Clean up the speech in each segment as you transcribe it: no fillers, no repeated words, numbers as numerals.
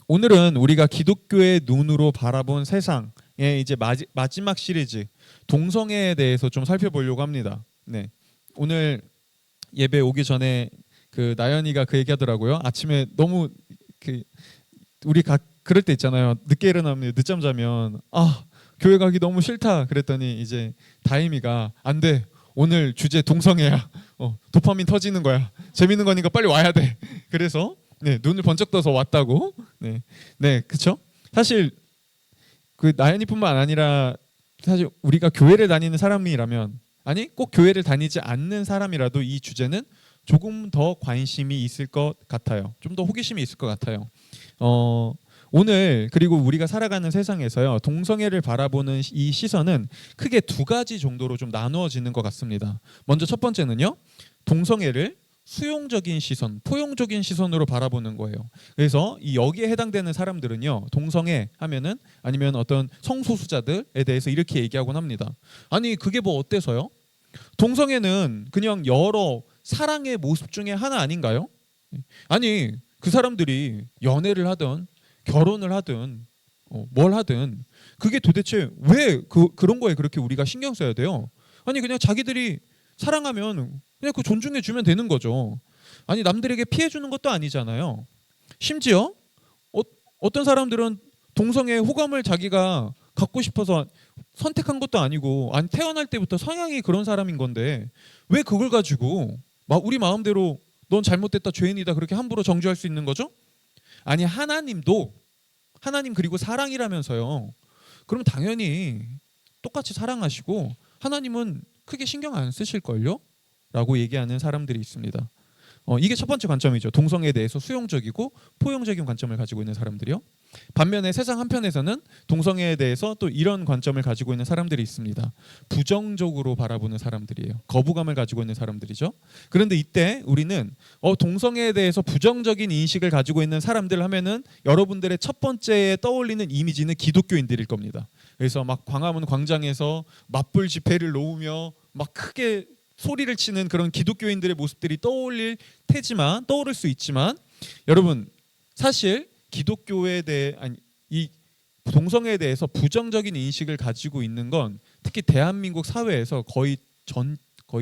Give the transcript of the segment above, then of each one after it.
오늘은 우리가 기독교의 눈으로 바라본 세상의 이제 마지막 시리즈 동성애에 대해서 좀 살펴보려고 합니다. 네. 오늘 예배 오기 전에 그 나연이가 그 얘기하더라고요. 아침에 너무 그 우리 그럴 때 있잖아요. 늦게 일어나면 늦잠 자면 교회 가기 너무 싫다 그랬더니 이제 다임이가 안 돼. 오늘 주제 동성애야. 도파민 터지는 거야. 재밌는 거니까 빨리 와야 돼. 그래서 네, 눈을 번쩍 떠서 왔다고. 네, 네, 그렇죠. 사실 그 나연이뿐만 아니라 사실 우리가 교회를 다니는 사람이라면 아니 꼭 교회를 다니지 않는 사람이라도 이 주제는 조금 더 관심이 있을 것 같아요. 좀 더 호기심이 있을 것 같아요. 오늘 그리고 우리가 살아가는 세상에서요 동성애를 바라보는 이 시선은 크게 두 가지 정도로 좀 나누어지는 것 같습니다. 먼저 첫 번째는요 동성애를 수용적인 시선, 포용적인 시선으로 바라보는 거예요. 그래서 이 여기에 해당되는 사람들은요 동성애 하면은 아니면 어떤 성소수자들에 대해서 이렇게 얘기하곤 합니다. 아니 그게 뭐 어때서요? 동성애는 그냥 여러 사랑의 모습 중에 하나 아닌가요? 아니 그 사람들이 연애를 하든 결혼을 하든 뭘 하든 그게 도대체 왜 그런 거에 그렇게 우리가 신경 써야 돼요? 아니 그냥 자기들이 사랑하면 그냥 그 존중해 주면 되는 거죠. 아니 남들에게 피해 주는 것도 아니잖아요. 심지어 어떤 사람들은 동성애 호감을 자기가 갖고 싶어서 선택한 것도 아니고 아니 태어날 때부터 성향이 그런 사람인 건데 왜 그걸 가지고 우리 마음대로 넌 잘못됐다 죄인이다 그렇게 함부로 정죄할 수 있는 거죠? 아니 하나님 그리고 사랑이라면서요. 그럼 당연히 똑같이 사랑하시고 하나님은 크게 신경 안 쓰실걸요? 라고 얘기하는 사람들이 있습니다. 이게 첫 번째 관점이죠. 동성애에 대해서 수용적이고 포용적인 관점을 가지고 있는 사람들이요. 반면에 세상 한편에서는 동성애에 대해서 또 이런 관점을 가지고 있는 사람들이 있습니다. 부정적으로 바라보는 사람들이에요. 거부감을 가지고 있는 사람들이죠. 그런데 이때 우리는 동성애에 대해서 부정적인 인식을 가지고 있는 사람들 하면은 여러분들의 첫 번째에 떠올리는 이미지는 기독교인들일 겁니다. 그래서 막 광화문 광장에서 맞불 집회를 놓으며 막 크게 소리를 치는 그런 기독교인들의 모습들이 떠오를 수 있지만 여러분 사실 기독교에 대해 이 동성애에 대해서 부정적인 인식을 가지고 있는 건 특히 대한민국 사회에서 거의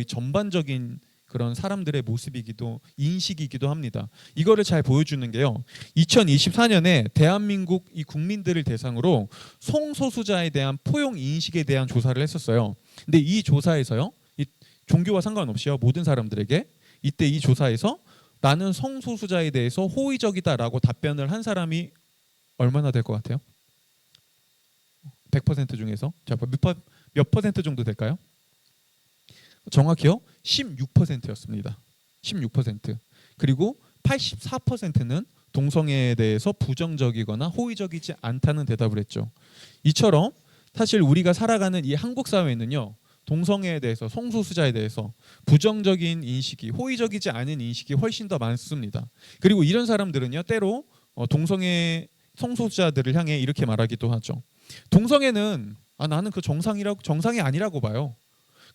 전반적인 그런 사람들의 모습이기도 인식이기도 합니다. 이거를 잘 보여주는 게요. 2024년에 대한민국 이 국민들을 대상으로 성소수자에 대한 포용 인식에 대한 조사를 했었어요. 근데 이 조사에서요. 종교와 상관없이요 모든 사람들에게 이때 이 조사에서 나는 성소수자에 대해서 호의적이다라고 답변을 한 사람이 얼마나 될 것 같아요? 100% 중에서 몇 퍼센트 정도 될까요? 정확히요 16%였습니다. 16%. 그리고 84%는 동성애에 대해서 부정적이거나 호의적이지 않다는 대답을 했죠. 이처럼 사실 우리가 살아가는 이 한국 사회에는요 동성애에 대해서 성소수자에 대해서 부정적인 인식이 호의적이지 않은 인식이 훨씬 더 많습니다. 그리고 이런 사람들은요 때로 동성애 성소수자들을 향해 이렇게 말하기도 하죠. 동성애는 나는 그 정상이 아니라고 봐요.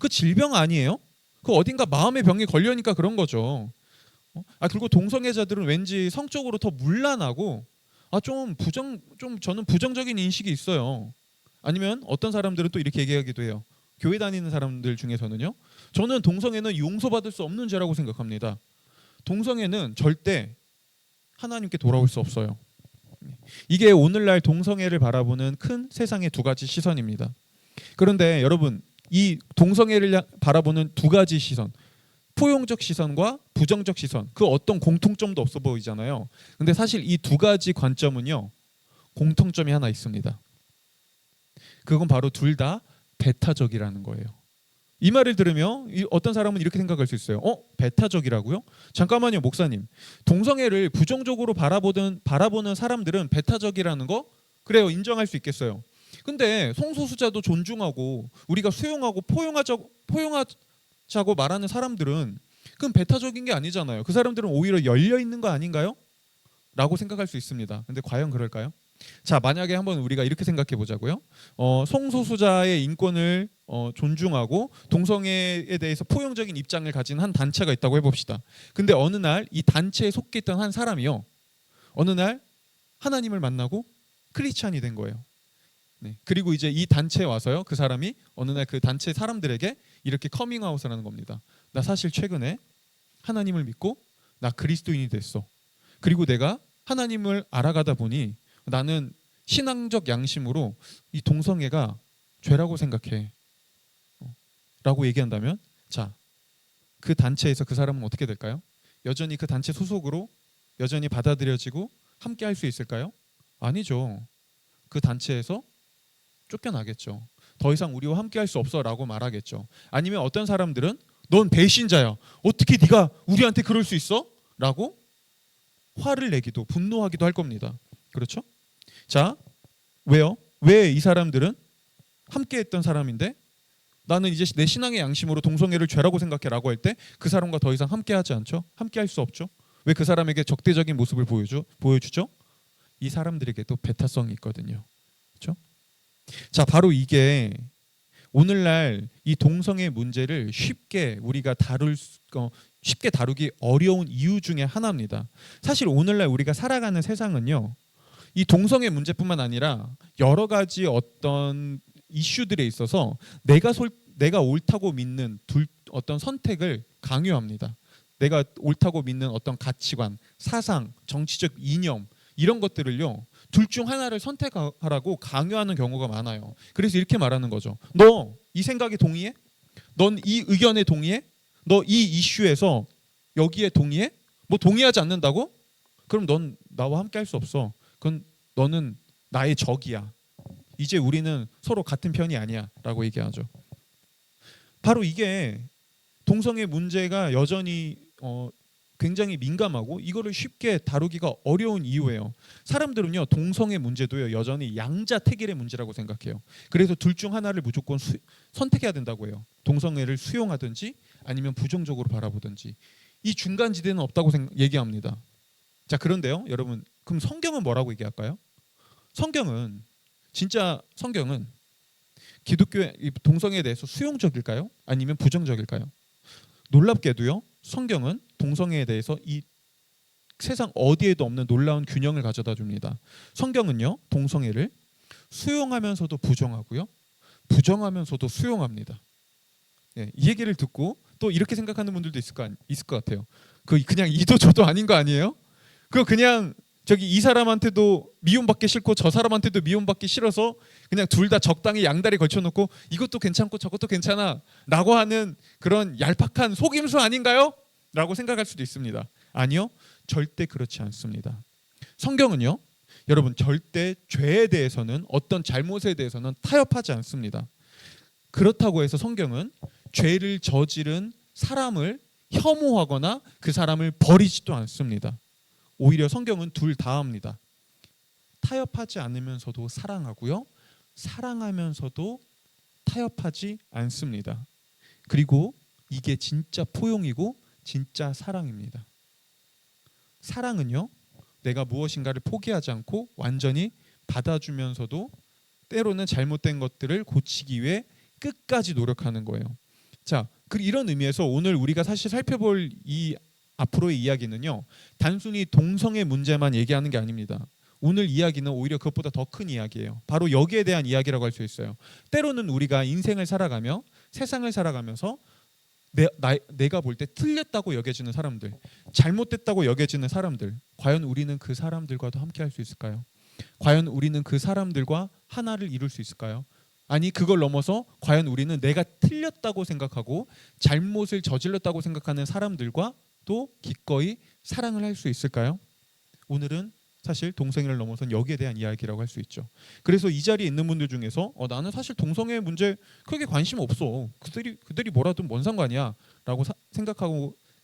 그 질병 아니에요? 그 어딘가 마음의 병이 걸려니까 그런 거죠. 그리고 동성애자들은 왠지 성적으로 더 문란하고 좀 저는 부정적인 인식이 있어요. 아니면 어떤 사람들은 또 이렇게 얘기하기도 해요. 교회 다니는 사람들 중에서는요. 저는 동성애는 용서받을 수 없는 죄라고 생각합니다. 동성애는 절대 하나님께 돌아올 수 없어요. 이게 오늘날 동성애를 바라보는 큰 세상의 두 가지 시선입니다. 그런데 여러분 이 동성애를 바라보는 두 가지 시선 포용적 시선과 부정적 시선 그 어떤 공통점도 없어 보이잖아요. 근데 사실 이 두 가지 관점은요 공통점이 하나 있습니다. 그건 바로 둘 다 배타적이라는 거예요. 이 말을 들으면 어떤 사람은 이렇게 생각할 수 있어요. 배타적이라고요? 잠깐만요, 목사님. 동성애를 부정적으로 바라보는 사람들은 배타적이라는 거? 그래요, 인정할 수 있겠어요. 근데 성소수자도 존중하고 우리가 수용하고 포용하자고 말하는 사람들은 그건 배타적인 게 아니잖아요. 그 사람들은 오히려 열려 있는 거 아닌가요? 라고 생각할 수 있습니다. 근데 과연 그럴까요? 자, 만약에 한번 우리가 이렇게 생각해 보자고요. 성소수자의 인권을 존중하고 동성애에 대해서 포용적인 입장을 가진 한 단체가 있다고 해봅시다. 근데 어느 날 이 단체에 속해 있던 한 사람이요. 어느 날 하나님을 만나고 크리스찬이 된 거예요. 네. 그리고 이제 이 단체에 와서요, 그 사람이 어느 날 그 단체 사람들에게 이렇게 커밍아웃을 하는 겁니다. 나 사실 최근에 하나님을 믿고 나 그리스도인이 됐어. 그리고 내가 하나님을 알아가다 보니 나는 신앙적 양심으로 이 동성애가 죄라고 생각해. 라고 얘기한다면, 자, 그 단체에서 그 사람은 어떻게 될까요? 여전히 그 단체 소속으로 여전히 받아들여지고 함께 할 수 있을까요? 아니죠. 그 단체에서 쫓겨나겠죠. 더 이상 우리와 함께 할 수 없어 라고 말하겠죠. 아니면 어떤 사람들은 넌 배신자야. 어떻게 네가 우리한테 그럴 수 있어? 라고 화를 내기도 분노하기도 할 겁니다. 그렇죠? 자, 왜요? 왜 이 사람들은 함께 했던 사람인데 나는 이제 내 신앙의 양심으로 동성애를 죄라고 생각해라고 할 때 그 사람과 더 이상 함께 하지 않죠? 함께 할 수 없죠? 왜 그 사람에게 적대적인 모습을 보여주죠? 이 사람들에게도 배타성이 있거든요. 그렇죠? 자, 바로 이게 오늘날 이 동성애 문제를 쉽게 우리가 쉽게 다루기 어려운 이유 중에 하나입니다. 사실 오늘날 우리가 살아가는 세상은요, 이 동성애 문제뿐만 아니라 여러 가지 어떤 이슈들에 있어서 내가 옳다고 믿는 어떤 선택을 강요합니다. 내가 옳다고 믿는 어떤 가치관, 사상, 정치적 이념 이런 것들을요, 둘 중 하나를 선택하라고 강요하는 경우가 많아요. 그래서 이렇게 말하는 거죠. 너 이 생각에 동의해? 넌 이 의견에 동의해? 너 이 이슈에서 여기에 동의해? 뭐 동의하지 않는다고? 그럼 넌 나와 함께 할 수 없어. 그건 너는 나의 적이야. 이제 우리는 서로 같은 편이 아니야 라고 얘기하죠. 바로 이게 동성애 문제가 여전히 굉장히 민감하고 이거를 쉽게 다루기가 어려운 이유예요. 사람들은요, 동성애 문제도요, 여전히 양자택일의 문제라고 생각해요. 그래서 둘 중 하나를 무조건 선택해야 된다고 해요. 동성애를 수용하든지 아니면 부정적으로 바라보든지. 이 중간지대는 없다고 얘기합니다. 자, 그런데요, 여러분, 그럼 성경은 뭐라고 얘기할까요? 성경은 기독교의 동성애에 대해서 수용적일까요? 아니면 부정적일까요? 놀랍게도요, 성경은 동성애에 대해서 이 세상 어디에도 없는 놀라운 균형을 가져다 줍니다. 성경은요, 동성애를 수용하면서도 부정하고요, 부정하면서도 수용합니다. 예, 이 얘기를 듣고 또 이렇게 생각하는 분들도 있을 것 같아요. 그냥 이도 저도 아닌 거 아니에요? 그냥 이 사람한테도 미움받기 싫고 저 사람한테도 미움받기 싫어서 그냥 둘 다 적당히 양다리 걸쳐놓고 이것도 괜찮고 저것도 괜찮아 라고 하는 그런 얄팍한 속임수 아닌가요? 라고 생각할 수도 있습니다. 아니요, 절대 그렇지 않습니다. 성경은요, 여러분, 절대 죄에 대해서는, 어떤 잘못에 대해서는 타협하지 않습니다. 그렇다고 해서 성경은 죄를 저지른 사람을 혐오하거나 그 사람을 버리지도 않습니다. 오히려 성경은 둘 다 합니다. 타협하지 않으면서도 사랑하고요, 사랑하면서도 타협하지 않습니다. 그리고 이게 진짜 포용이고 진짜 사랑입니다. 사랑은요, 내가 무엇인가를 포기하지 않고 완전히 받아주면서도 때로는 잘못된 것들을 고치기 위해 끝까지 노력하는 거예요. 자, 이런 의미에서 오늘 우리가 사실 살펴볼 이 앞으로의 이야기는요, 단순히 동성애 문제만 얘기하는 게 아닙니다. 오늘 이야기는 오히려 그것보다 더 큰 이야기예요. 바로 여기에 대한 이야기라고 할 수 있어요. 때로는 우리가 인생을 살아가며 세상을 살아가면서 내가 볼 때 틀렸다고 여겨지는 사람들, 잘못됐다고 여겨지는 사람들, 과연 우리는 그 사람들과도 함께 할 수 있을까요? 과연 우리는 그 사람들과 하나를 이룰 수 있을까요? 아니, 그걸 넘어서 과연 우리는 내가 틀렸다고 생각하고 잘못을 저질렀다고 생각하는 사람들과 또 기꺼이 사랑을 할 수 있을까요? 오늘은 사실 동성애를 넘어선 여기에 대한 이야기라고 할 수 있죠. 그래서 이 자리에 있는 분들 중에서 나는 사실 동성애 문제 크게 관심 없어. 그들이 뭐라든 뭔 상관이야 라고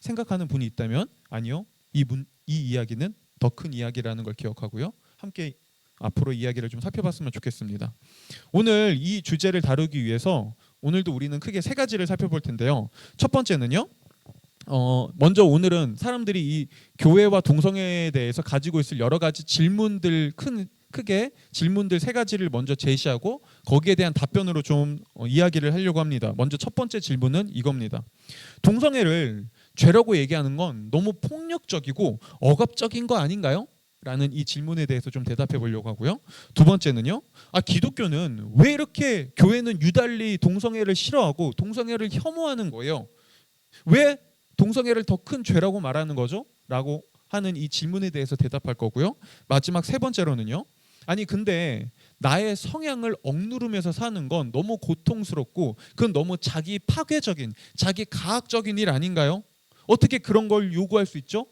생각하는 분이 있다면, 아니요, 이 이야기는 더 큰 이야기라는 걸 기억하고요, 함께 앞으로 이야기를 좀 살펴봤으면 좋겠습니다. 오늘 이 주제를 다루기 위해서 오늘도 우리는 크게 세 가지를 살펴볼 텐데요. 첫 번째는요, 먼저 오늘은 사람들이 이 교회와 동성애에 대해서 가지고 있을 여러 가지 질문들, 크게 질문들 세 가지를 먼저 제시하고 거기에 대한 답변으로 좀 이야기를 하려고 합니다. 먼저 첫 번째 질문은 이겁니다. 동성애를 죄라고 얘기하는 건 너무 폭력적이고 억압적인 거 아닌가요? 라는 이 질문에 대해서 좀 대답해 보려고 하고요. 두 번째는요. 기독교는 왜 이렇게 교회는 유달리 동성애를 싫어하고 동성애를 혐오하는 거예요? 왜 동성애를 더 큰 죄라고 말하는 거죠? 라고 하는 이 질문에 대해서 대답할 거고요. 마지막 세 번째로는요. 근데 나의 성향을 억누르면서 사는 건 너무 고통스럽고 그건 너무 자기 파괴적인, 자기 가학적인 일 아닌가요? 어떻게 그런 걸 요구할 수 있죠?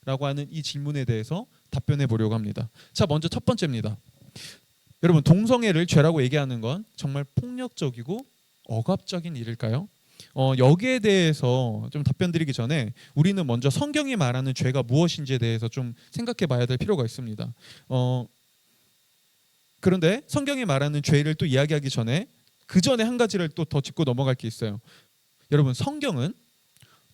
라고 하는 이 질문에 대해서 답변해 보려고 합니다. 자, 먼저 첫 번째입니다. 여러분, 동성애를 죄라고 얘기하는 건 정말 폭력적이고 억압적인 일일까요? 여기에 대해서 좀 답변 드리기 전에 우리는 먼저 성경이 말하는 죄가 무엇인지에 대해서 좀 생각해 봐야 될 필요가 있습니다. 그런데 성경이 말하는 죄를 또 이야기하기 전에 그 전에 한 가지를 또 더 짚고 넘어갈 게 있어요. 여러분, 성경은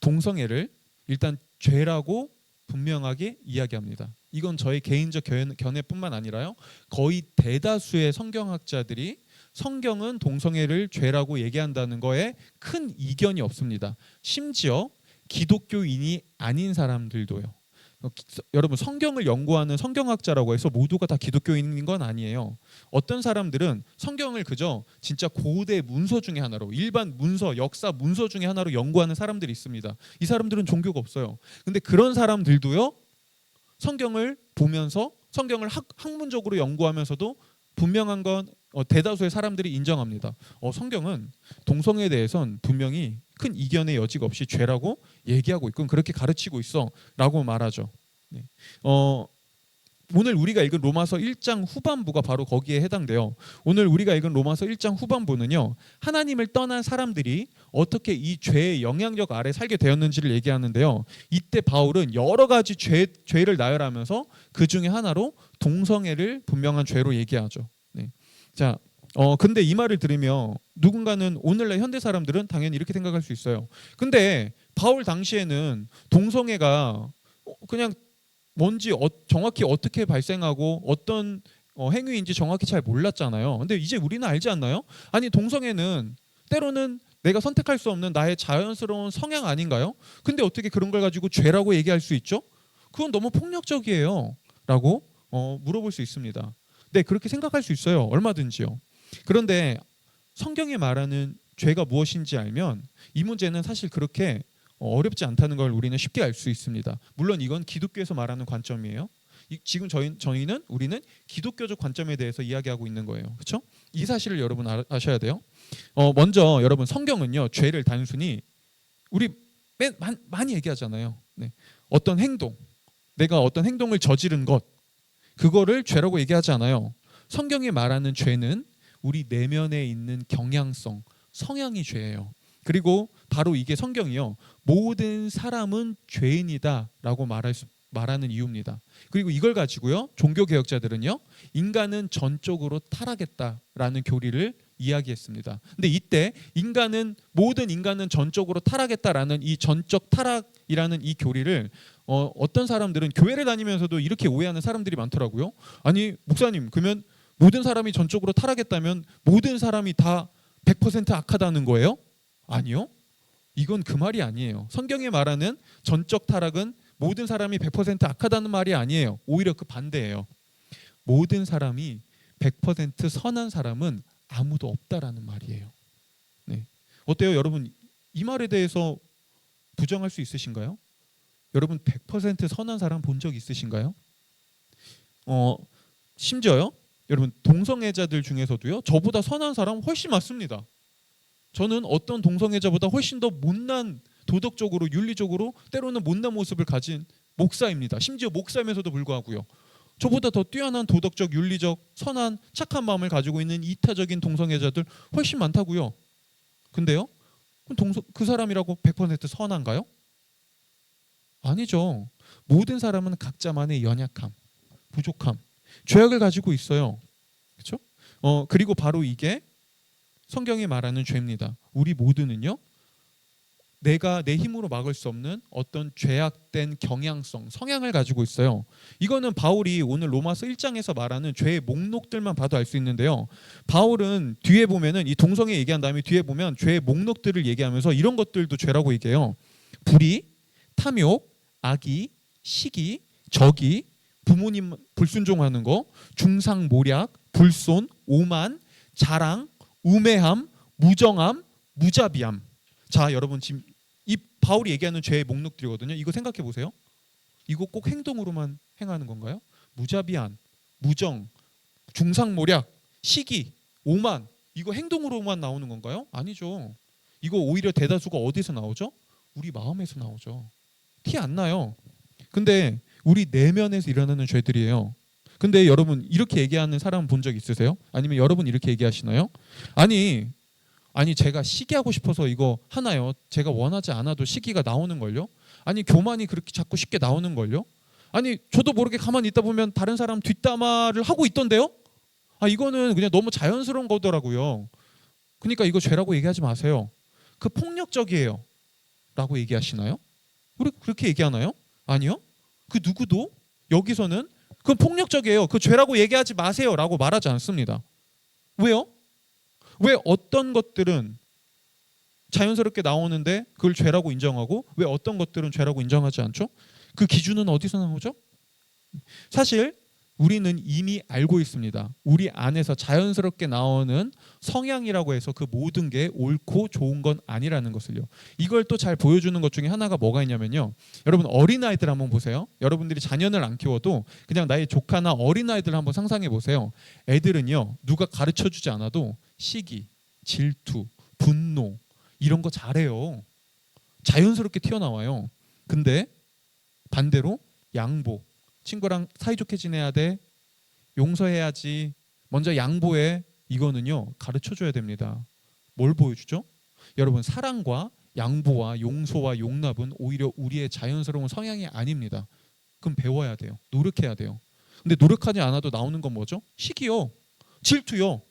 동성애를 일단 죄라고 분명하게 이야기합니다. 이건 저의 개인적 견해뿐만 아니라요. 거의 대다수의 성경학자들이 성경은 동성애를 죄라고 얘기한다는 거에 큰 이견이 없습니다. 심지어 기독교인이 아닌 사람들도요. 여러분, 성경을 연구하는 성경학자라고 해서 모두가 다 기독교인인 건 아니에요. 어떤 사람들은 성경을 그저 진짜 고대 문서 중에 하나로, 일반 문서, 역사 문서 중에 하나로 연구하는 사람들이 있습니다. 이 사람들은 종교가 없어요. 근데 그런 사람들도요, 성경을 보면서 성경을 학문적으로 연구하면서도 분명한 건 대다수의 사람들이 인정합니다. 성경은 동성애에 대해선 분명히 큰 이견의 여지가 없이 죄라고 얘기하고 있고 그렇게 가르치고 있어라고 말하죠. 네. 오늘 우리가 읽은 로마서 1장 후반부가 바로 거기에 해당돼요. 오늘 우리가 읽은 로마서 1장 후반부는요. 하나님을 떠난 사람들이 어떻게 이 죄의 영향력 아래 살게 되었는지를 얘기하는데요. 이때 바울은 여러 가지 죄를 나열하면서 그 중에 하나로 동성애를 분명한 죄로 얘기하죠. 네. 자, 근데 이 말을 들으며 누군가는 오늘날 현대 사람들은 당연히 이렇게 생각할 수 있어요. 근데 바울 당시에는 동성애가 그냥 뭔지 정확히 어떻게 발생하고 어떤 행위인지 정확히 잘 몰랐잖아요. 근데 이제 우리는 알지 않나요? 동성애는 때로는 내가 선택할 수 없는 나의 자연스러운 성향 아닌가요? 근데 어떻게 그런 걸 가지고 죄라고 얘기할 수 있죠? 그건 너무 폭력적이에요. 라고 물어볼 수 있습니다. 네, 그렇게 생각할 수 있어요. 얼마든지요. 그런데 성경이 말하는 죄가 무엇인지 알면 이 문제는 사실 그렇게 어렵지 않다는 걸 우리는 쉽게 알 수 있습니다. 물론 이건 기독교에서 말하는 관점이에요. 지금 우리는 기독교적 관점에 대해서 이야기하고 있는 거예요. 그렇죠? 이 사실을 여러분 아셔야 돼요. 먼저 여러분, 성경은요, 죄를 단순히 우리 많이 얘기하잖아요. 네. 어떤 행동, 내가 어떤 행동을 저지른 것, 그거를 죄라고 얘기하지 않아요. 성경이 말하는 죄는 우리 내면에 있는 경향성, 성향이 죄예요. 그리고 바로 이게 성경이요, 모든 사람은 죄인이다라고 말하는 이유입니다. 그리고 이걸 가지고요, 종교개혁자들은요, 인간은 전적으로 타락했다라는 교리를 이야기했습니다. 근데 이때 모든 인간은 전적으로 타락했다라는 이 전적 타락이라는 이 교리를 어떤 사람들은 교회를 다니면서도 이렇게 오해하는 사람들이 많더라고요. 목사님, 그러면 모든 사람이 전적으로 타락했다면 모든 사람이 다 100% 악하다는 거예요? 아니요. 이건 그 말이 아니에요. 성경이 말하는 전적 타락은 모든 사람이 100% 악하다는 말이 아니에요. 오히려 그 반대예요. 모든 사람이 100% 선한 사람은 아무도 없다라는 말이에요. 네. 어때요, 여러분? 이 말에 대해서 부정할 수 있으신가요? 여러분 100% 선한 사람 본 적 있으신가요? 심지어요, 여러분, 동성애자들 중에서도요, 저보다 선한 사람 훨씬 많습니다. 저는 어떤 동성애자보다 훨씬 더 못난, 도덕적으로 윤리적으로 때로는 못난 모습을 가진 목사입니다. 심지어 목사면서도 불구하고요, 저보다 더 뛰어난 도덕적, 윤리적, 선한, 착한 마음을 가지고 있는 이타적인 동성애자들 훨씬 많다고요. 근데요, 그 사람이라고 100% 선한가요? 아니죠. 모든 사람은 각자만의 연약함, 부족함, 죄악을 가지고 있어요. 그렇죠? 그리고 바로 이게 성경이 말하는 죄입니다. 우리 모두는요, 내가 내 힘으로 막을 수 없는 어떤 죄악된 경향성, 성향을 가지고 있어요. 이거는 바울이 오늘 로마서 1장에서 말하는 죄의 목록들만 봐도 알 수 있는데요. 바울은 뒤에 보면은 이 동성애 얘기한 다음에 뒤에 보면 죄의 목록들을 얘기하면서 이런 것들도 죄라고 얘기해요. 불의, 탐욕, 악의, 시기, 적의, 부모님 불순종하는 거, 중상모략, 불손, 오만, 자랑, 우매함, 무정함, 무자비함. 자, 여러분 지금 이 바울이 얘기하는 죄의 목록들이거든요. 이거 생각해 보세요. 이거 꼭 행동으로만 행하는 건가요? 무자비한, 무정, 중상모략, 시기, 오만, 이거 행동으로만 나오는 건가요? 아니죠. 이거 오히려 대다수가 어디서 나오죠? 우리 마음에서 나오죠. 티 안 나요. 근데 우리 내면에서 일어나는 죄들이에요. 근데 여러분 이렇게 얘기하는 사람 본 적 있으세요? 아니면 여러분 이렇게 얘기하시나요? 아니 제가 시기하고 싶어서 이거 하나요? 제가 원하지 않아도 시기가 나오는 걸요? 아니 교만이 그렇게 자꾸 쉽게 나오는 걸요? 아니 저도 모르게 가만히 있다 보면 다른 사람 뒷담화를 하고 있던데요? 아 이거는 그냥 너무 자연스러운 거더라고요. 그러니까 이거 죄라고 얘기하지 마세요. 그 폭력적이에요 라고 얘기하시나요? 우리 그렇게 얘기하나요? 아니요. 그 누구도 여기서는 그건 폭력적이에요. 그 죄라고 얘기하지 마세요 라고 말하지 않습니다. 왜요? 왜 어떤 것들은 자연스럽게 나오는데 그걸 죄라고 인정하고 왜 어떤 것들은 죄라고 인정하지 않죠? 그 기준은 어디서 나오죠? 사실 우리는 이미 알고 있습니다. 우리 안에서 자연스럽게 나오는 성향이라고 해서 그 모든 게 옳고 좋은 건 아니라는 것을요. 이걸 또 잘 보여주는 것 중에 하나가 뭐가 있냐면요. 여러분 어린아이들 한번 보세요. 여러분들이 자녀를 안 키워도 그냥 나의 조카나 어린아이들 한번 상상해 보세요. 애들은요. 누가 가르쳐주지 않아도 시기, 질투, 분노 이런 거 잘해요. 자연스럽게 튀어나와요. 근데 반대로 양보, 친구랑 사이좋게 지내야 돼, 용서해야지, 먼저 양보해, 이거는요 가르쳐줘야 됩니다. 뭘 보여주죠? 여러분 사랑과 양보와 용서와 용납은 오히려 우리의 자연스러운 성향이 아닙니다. 그럼 배워야 돼요. 노력해야 돼요. 근데 노력하지 않아도 나오는 건 뭐죠? 시기요, 질투요,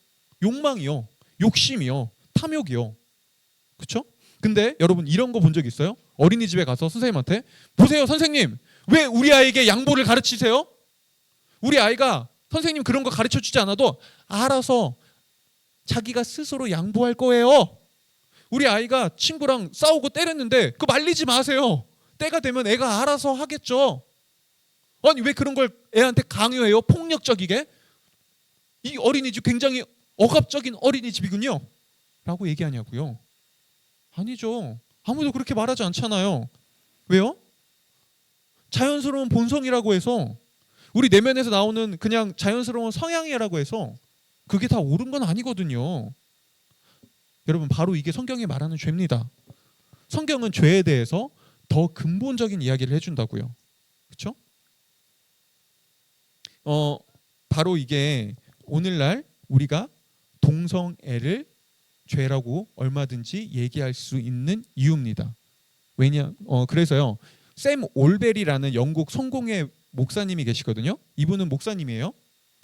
욕망이요, 욕심이요, 탐욕이요. 그렇죠? 근데 여러분 이런 거 본 적 있어요? 어린이집에 가서 선생님한테 보세요 선생님 왜 우리 아이에게 양보를 가르치세요? 우리 아이가 선생님 그런 거 가르쳐주지 않아도 알아서 자기가 스스로 양보할 거예요. 우리 아이가 친구랑 싸우고 때렸는데 그거 말리지 마세요. 때가 되면 애가 알아서 하겠죠. 아니 왜 그런 걸 애한테 강요해요? 폭력적이게. 이 어린이집 굉장히 억압적인 어린이집이군요 라고 얘기하냐고요. 아니죠. 아무도 그렇게 말하지 않잖아요. 왜요? 자연스러운 본성이라고 해서 우리 내면에서 나오는 그냥 자연스러운 성향이라고 해서 그게 다 옳은 건 아니거든요. 여러분 바로 이게 성경이 말하는 죄입니다. 성경은 죄에 대해서 더 근본적인 이야기를 해준다고요. 그렇죠? 바로 이게 오늘날 우리가 동성애를 죄라고 얼마든지 얘기할 수 있는 이유입니다. 그래서요. 샘 올베리라는 영국 성공회 목사님이 계시거든요. 이분은 목사님이에요.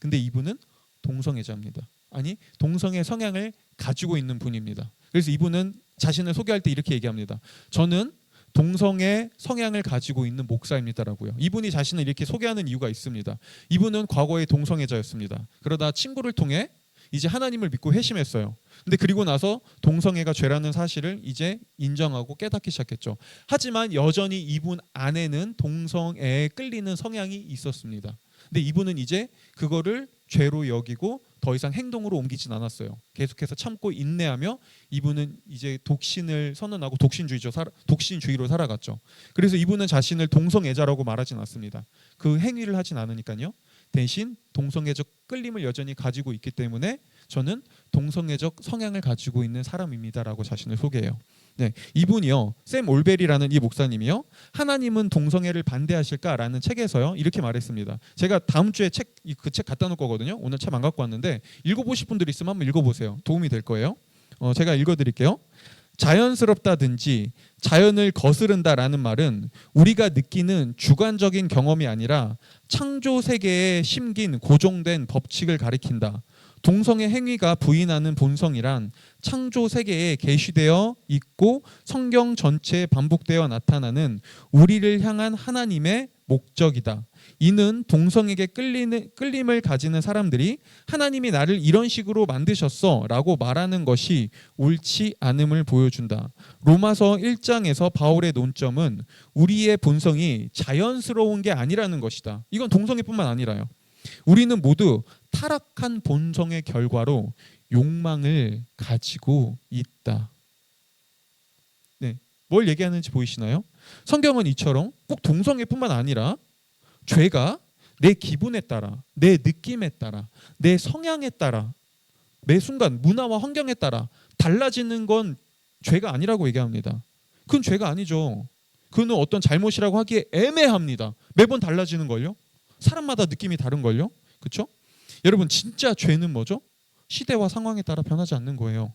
근데 이분은 동성애자입니다. 아니 동성애 성향을 가지고 있는 분입니다. 그래서 이분은 자신을 소개할 때 이렇게 얘기합니다. 저는 동성애 성향을 가지고 있는 목사입니다라고요. 이분이 자신을 이렇게 소개하는 이유가 있습니다. 이분은 과거에 동성애자였습니다. 그러다 친구를 통해 이제 하나님을 믿고 회심했어요. 근데 그리고 나서 동성애가 죄라는 사실을 이제 인정하고 깨닫기 시작했죠. 하지만 여전히 이분 안에는 동성애에 끌리는 성향이 있었습니다. 근데 이분은 이제 그거를 죄로 여기고 더 이상 행동으로 옮기진 않았어요. 계속해서 참고 인내하며 이분은 이제 독신을 선언하고 독신주의로 살아갔죠. 그래서 이분은 자신을 동성애자라고 말하진 않습니다. 그 행위를 하진 않으니까요. 대신 동성애적 끌림을 여전히 가지고 있기 때문에 저는 동성애적 성향을 가지고 있는 사람입니다라고 자신을 소개해요. 네, 이분이요, 샘 올베리라는 이 목사님이요, 하나님은 동성애를 반대하실까라는 책에서요 이렇게 말했습니다. 제가 다음 주에 그 책 갖다 놓을 거거든요. 오늘 책 안 갖고 왔는데 읽어보실 분들 있으면 한번 읽어보세요. 도움이 될 거예요. 제가 읽어드릴게요. 자연스럽다든지 자연을 거스른다라는 말은 우리가 느끼는 주관적인 경험이 아니라 창조 세계에 심긴 고정된 법칙을 가리킨다. 동성의 행위가 부인하는 본성이란 창조 세계에 계시되어 있고 성경 전체에 반복되어 나타나는 우리를 향한 하나님의 목적이다. 이는 동성에게 끌림을 가지는 사람들이 하나님이 나를 이런 식으로 만드셨어 라고 말하는 것이 옳지 않음을 보여준다. 로마서 1장에서 바울의 논점은 우리의 본성이 자연스러운 게 아니라는 것이다. 이건 동성애뿐만 아니라요. 우리는 모두 타락한 본성의 결과로 욕망을 가지고 있다. 네, 뭘 얘기하는지 보이시나요? 성경은 이처럼 꼭 동성애뿐만 아니라 죄가 내 기분에 따라, 내 느낌에 따라, 내 성향에 따라, 매 순간 문화와 환경에 따라 달라지는 건 죄가 아니라고 얘기합니다. 그건 죄가 아니죠. 그건 어떤 잘못이라고 하기에 애매합니다. 매번 달라지는 걸요. 사람마다 느낌이 다른 걸요. 그렇죠? 여러분 진짜 죄는 뭐죠? 시대와 상황에 따라 변하지 않는 거예요.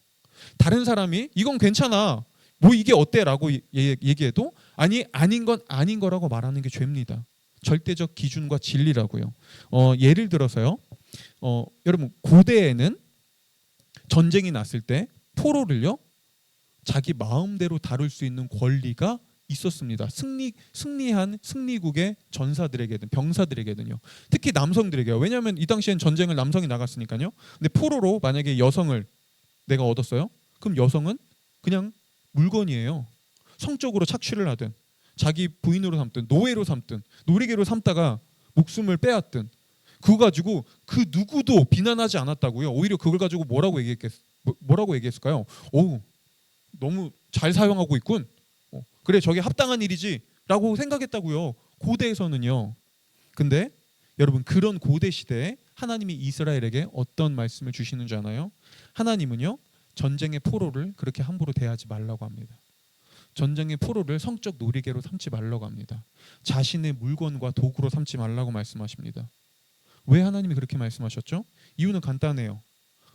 다른 사람이 이건 괜찮아. 뭐 이게 어때라고 얘기해도 아닌 건 아닌 거라고 말하는 게 죄입니다. 절대적 기준과 진리라고요. 예를 들어서요. 여러분 고대에는 전쟁이 났을 때 포로를요. 자기 마음대로 다룰 수 있는 권리가 있었습니다. 승리한 승리국의 전사들에게든 병사들에게든요. 특히 남성들에게요. 왜냐하면 이 당시엔 전쟁을 남성이 나갔으니까요. 근데 포로로 만약에 여성을 내가 얻었어요. 그럼 여성은 그냥 물건이에요. 성적으로 착취를 하든 자기 부인으로 삼든 노예로 삼든 놀이개로 삼다가 목숨을 빼앗든 그거 가지고 그 누구도 비난하지 않았다고요. 오히려 그걸 가지고 뭐라고 얘기했을까요? 오, 너무 잘 사용하고 있군. 그래 저게 합당한 일이지라고 생각했다고요. 고대에서는요. 근데 여러분 그런 고대 시대에 하나님이 이스라엘에게 어떤 말씀을 주시는 줄 아나요? 하나님은요. 전쟁의 포로를 그렇게 함부로 대하지 말라고 합니다. 전쟁의 포로를 성적 놀이개로 삼지 말라고 합니다. 자신의 물건과 도구로 삼지 말라고 말씀하십니다. 왜 하나님이 그렇게 말씀하셨죠? 이유는 간단해요.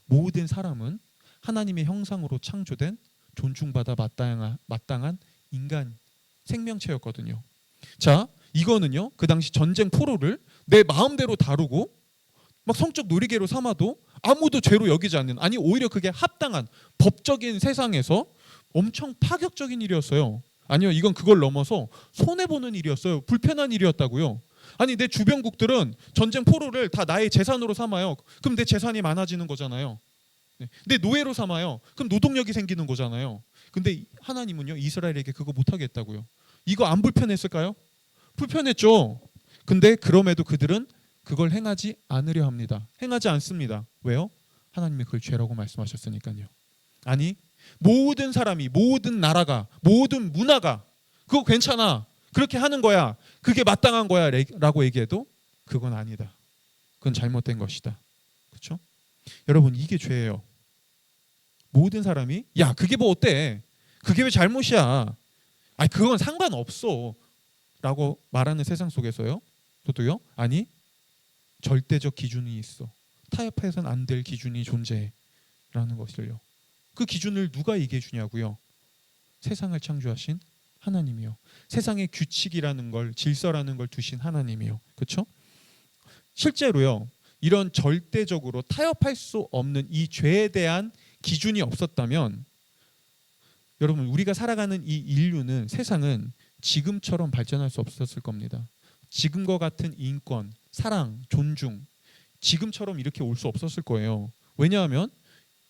모든 사람은 하나님의 형상으로 창조된 존중받아 마땅한 인간 생명체였거든요. 자, 이거는요. 그 당시 전쟁 포로를 내 마음대로 다루고 막 성적 놀이개로 삼아도 아무도 죄로 여기지 않는, 아니 오히려 그게 합당한 법적인 세상에서 엄청 파격적인 일이었어요. 아니요, 이건 그걸 넘어서 손해보는 일이었어요. 불편한 일이었다고요. 아니 내 주변국들은 전쟁 포로를 다 나의 재산으로 삼아요. 그럼 내 재산이 많아지는 거잖아요. 내 노예로 삼아요. 그럼 노동력이 생기는 거잖아요. 근데 하나님은요, 이스라엘에게 그거 못하게 했다고요. 이거 안 불편했을까요? 불편했죠. 근데 그럼에도 그들은 그걸 행하지 않으려 합니다. 행하지 않습니다. 왜요? 하나님이 그걸 죄라고 말씀하셨으니까요. 아니 모든 사람이, 모든 나라가, 모든 문화가 그거 괜찮아, 그렇게 하는 거야, 그게 마땅한 거야 라고 얘기해도 그건 아니다. 그건 잘못된 것이다. 그렇죠? 여러분 이게 죄예요. 모든 사람이 야 그게 뭐 어때, 그게 왜 잘못이야, 아니 그건 상관없어 라고 말하는 세상 속에서요, 저도요, 아니 절대적 기준이 있어, 타협해서는 안 될 기준이 존재해 라는 것을요. 그 기준을 누가 얘기해 주냐고요? 세상을 창조하신 하나님이요. 세상의 규칙이라는 걸, 질서라는 걸 두신 하나님이요. 그렇죠? 실제로요. 이런 절대적으로 타협할 수 없는 이 죄에 대한 기준이 없었다면 여러분 우리가 살아가는 이 인류는, 세상은 지금처럼 발전할 수 없었을 겁니다. 지금과 같은 인권, 사랑, 존중, 지금처럼 이렇게 올 수 없었을 거예요. 왜냐하면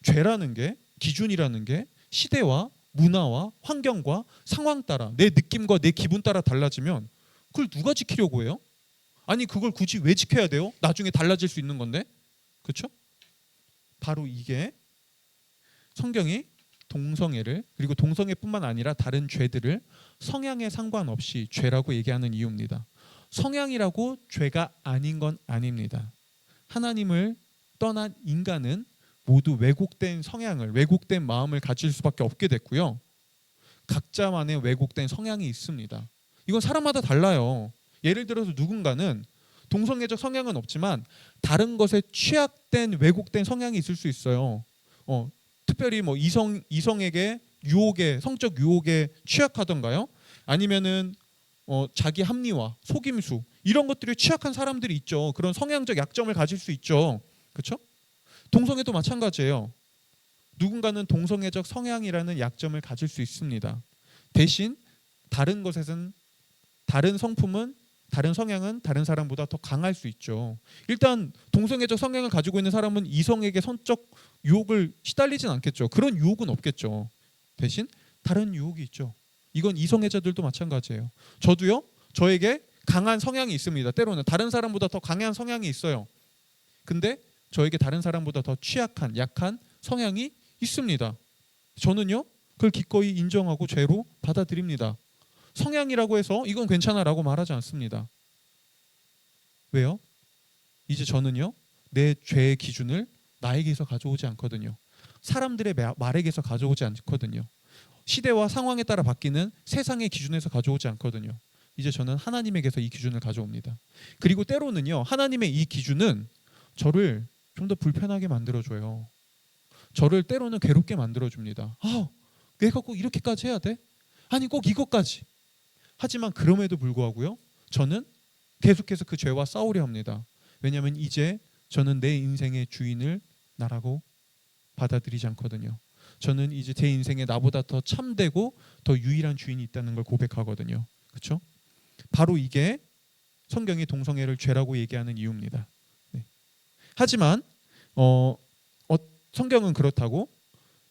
죄라는 게, 기준이라는 게 시대와 문화와 환경과 상황 따라, 내 느낌과 내 기분 따라 달라지면 그걸 누가 지키려고 해요? 아니 그걸 굳이 왜 지켜야 돼요? 나중에 달라질 수 있는 건데. 그렇죠? 바로 이게 성경이 동성애를, 그리고 동성애뿐만 아니라 다른 죄들을 성향에 상관없이 죄라고 얘기하는 이유입니다. 성향이라고 죄가 아닌 건 아닙니다. 하나님을 떠난 인간은 모두 왜곡된 성향을, 왜곡된 마음을 가질 수밖에 없게 됐고요. 각자만의 왜곡된 성향이 있습니다. 이건 사람마다 달라요. 예를 들어서 누군가는 동성애적 성향은 없지만 다른 것에 취약된 왜곡된 성향이 있을 수 있어요. 특별히 뭐 이성에게 유혹에, 성적 유혹에 취약하던가요? 아니면은 자기 합리화, 속임수 이런 것들이 취약한 사람들이 있죠. 그런 성향적 약점을 가질 수 있죠. 그렇죠? 동성애도 마찬가지예요. 누군가는 동성애적 성향이라는 약점을 가질 수 있습니다. 대신 다른 것에선 다른 성품은 다른 성향은 다른 사람보다 더 강할 수 있죠. 일단 동성애적 성향을 가지고 있는 사람은 이성에게 성적 유혹을 시달리진 않겠죠. 그런 유혹은 없겠죠. 대신 다른 유혹이 있죠. 이건 이성애자들도 마찬가지예요. 저도요. 저에게 강한 성향이 있습니다. 때로는 다른 사람보다 더 강한 성향이 있어요. 근데 저에게 다른 사람보다 더 취약한 약한 성향이 있습니다. 저는요. 그걸 기꺼이 인정하고 죄로 받아들입니다. 성향이라고 해서 이건 괜찮아라고 말하지 않습니다. 왜요? 이제 저는요. 내 죄의 기준을 나에게서 가져오지 않거든요. 사람들의 말에게서 가져오지 않거든요. 시대와 상황에 따라 바뀌는 세상의 기준에서 가져오지 않거든요. 이제 저는 하나님에게서 이 기준을 가져옵니다. 그리고 때로는요. 하나님의 이 기준은 저를 좀 더 불편하게 만들어줘요. 저를 때로는 괴롭게 만들어줍니다. 내가 꼭 이렇게까지 해야 돼? 아니 꼭 이것까지. 하지만 그럼에도 불구하고요. 저는 계속해서 그 죄와 싸우려 합니다. 왜냐하면 이제 저는 내 인생의 주인을 나라고 받아들이지 않거든요. 저는 이제 제 인생에 나보다 더 참되고 더 유일한 주인이 있다는 걸 고백하거든요. 그렇죠? 바로 이게 성경이 동성애를 죄라고 얘기하는 이유입니다. 네. 하지만 성경은 그렇다고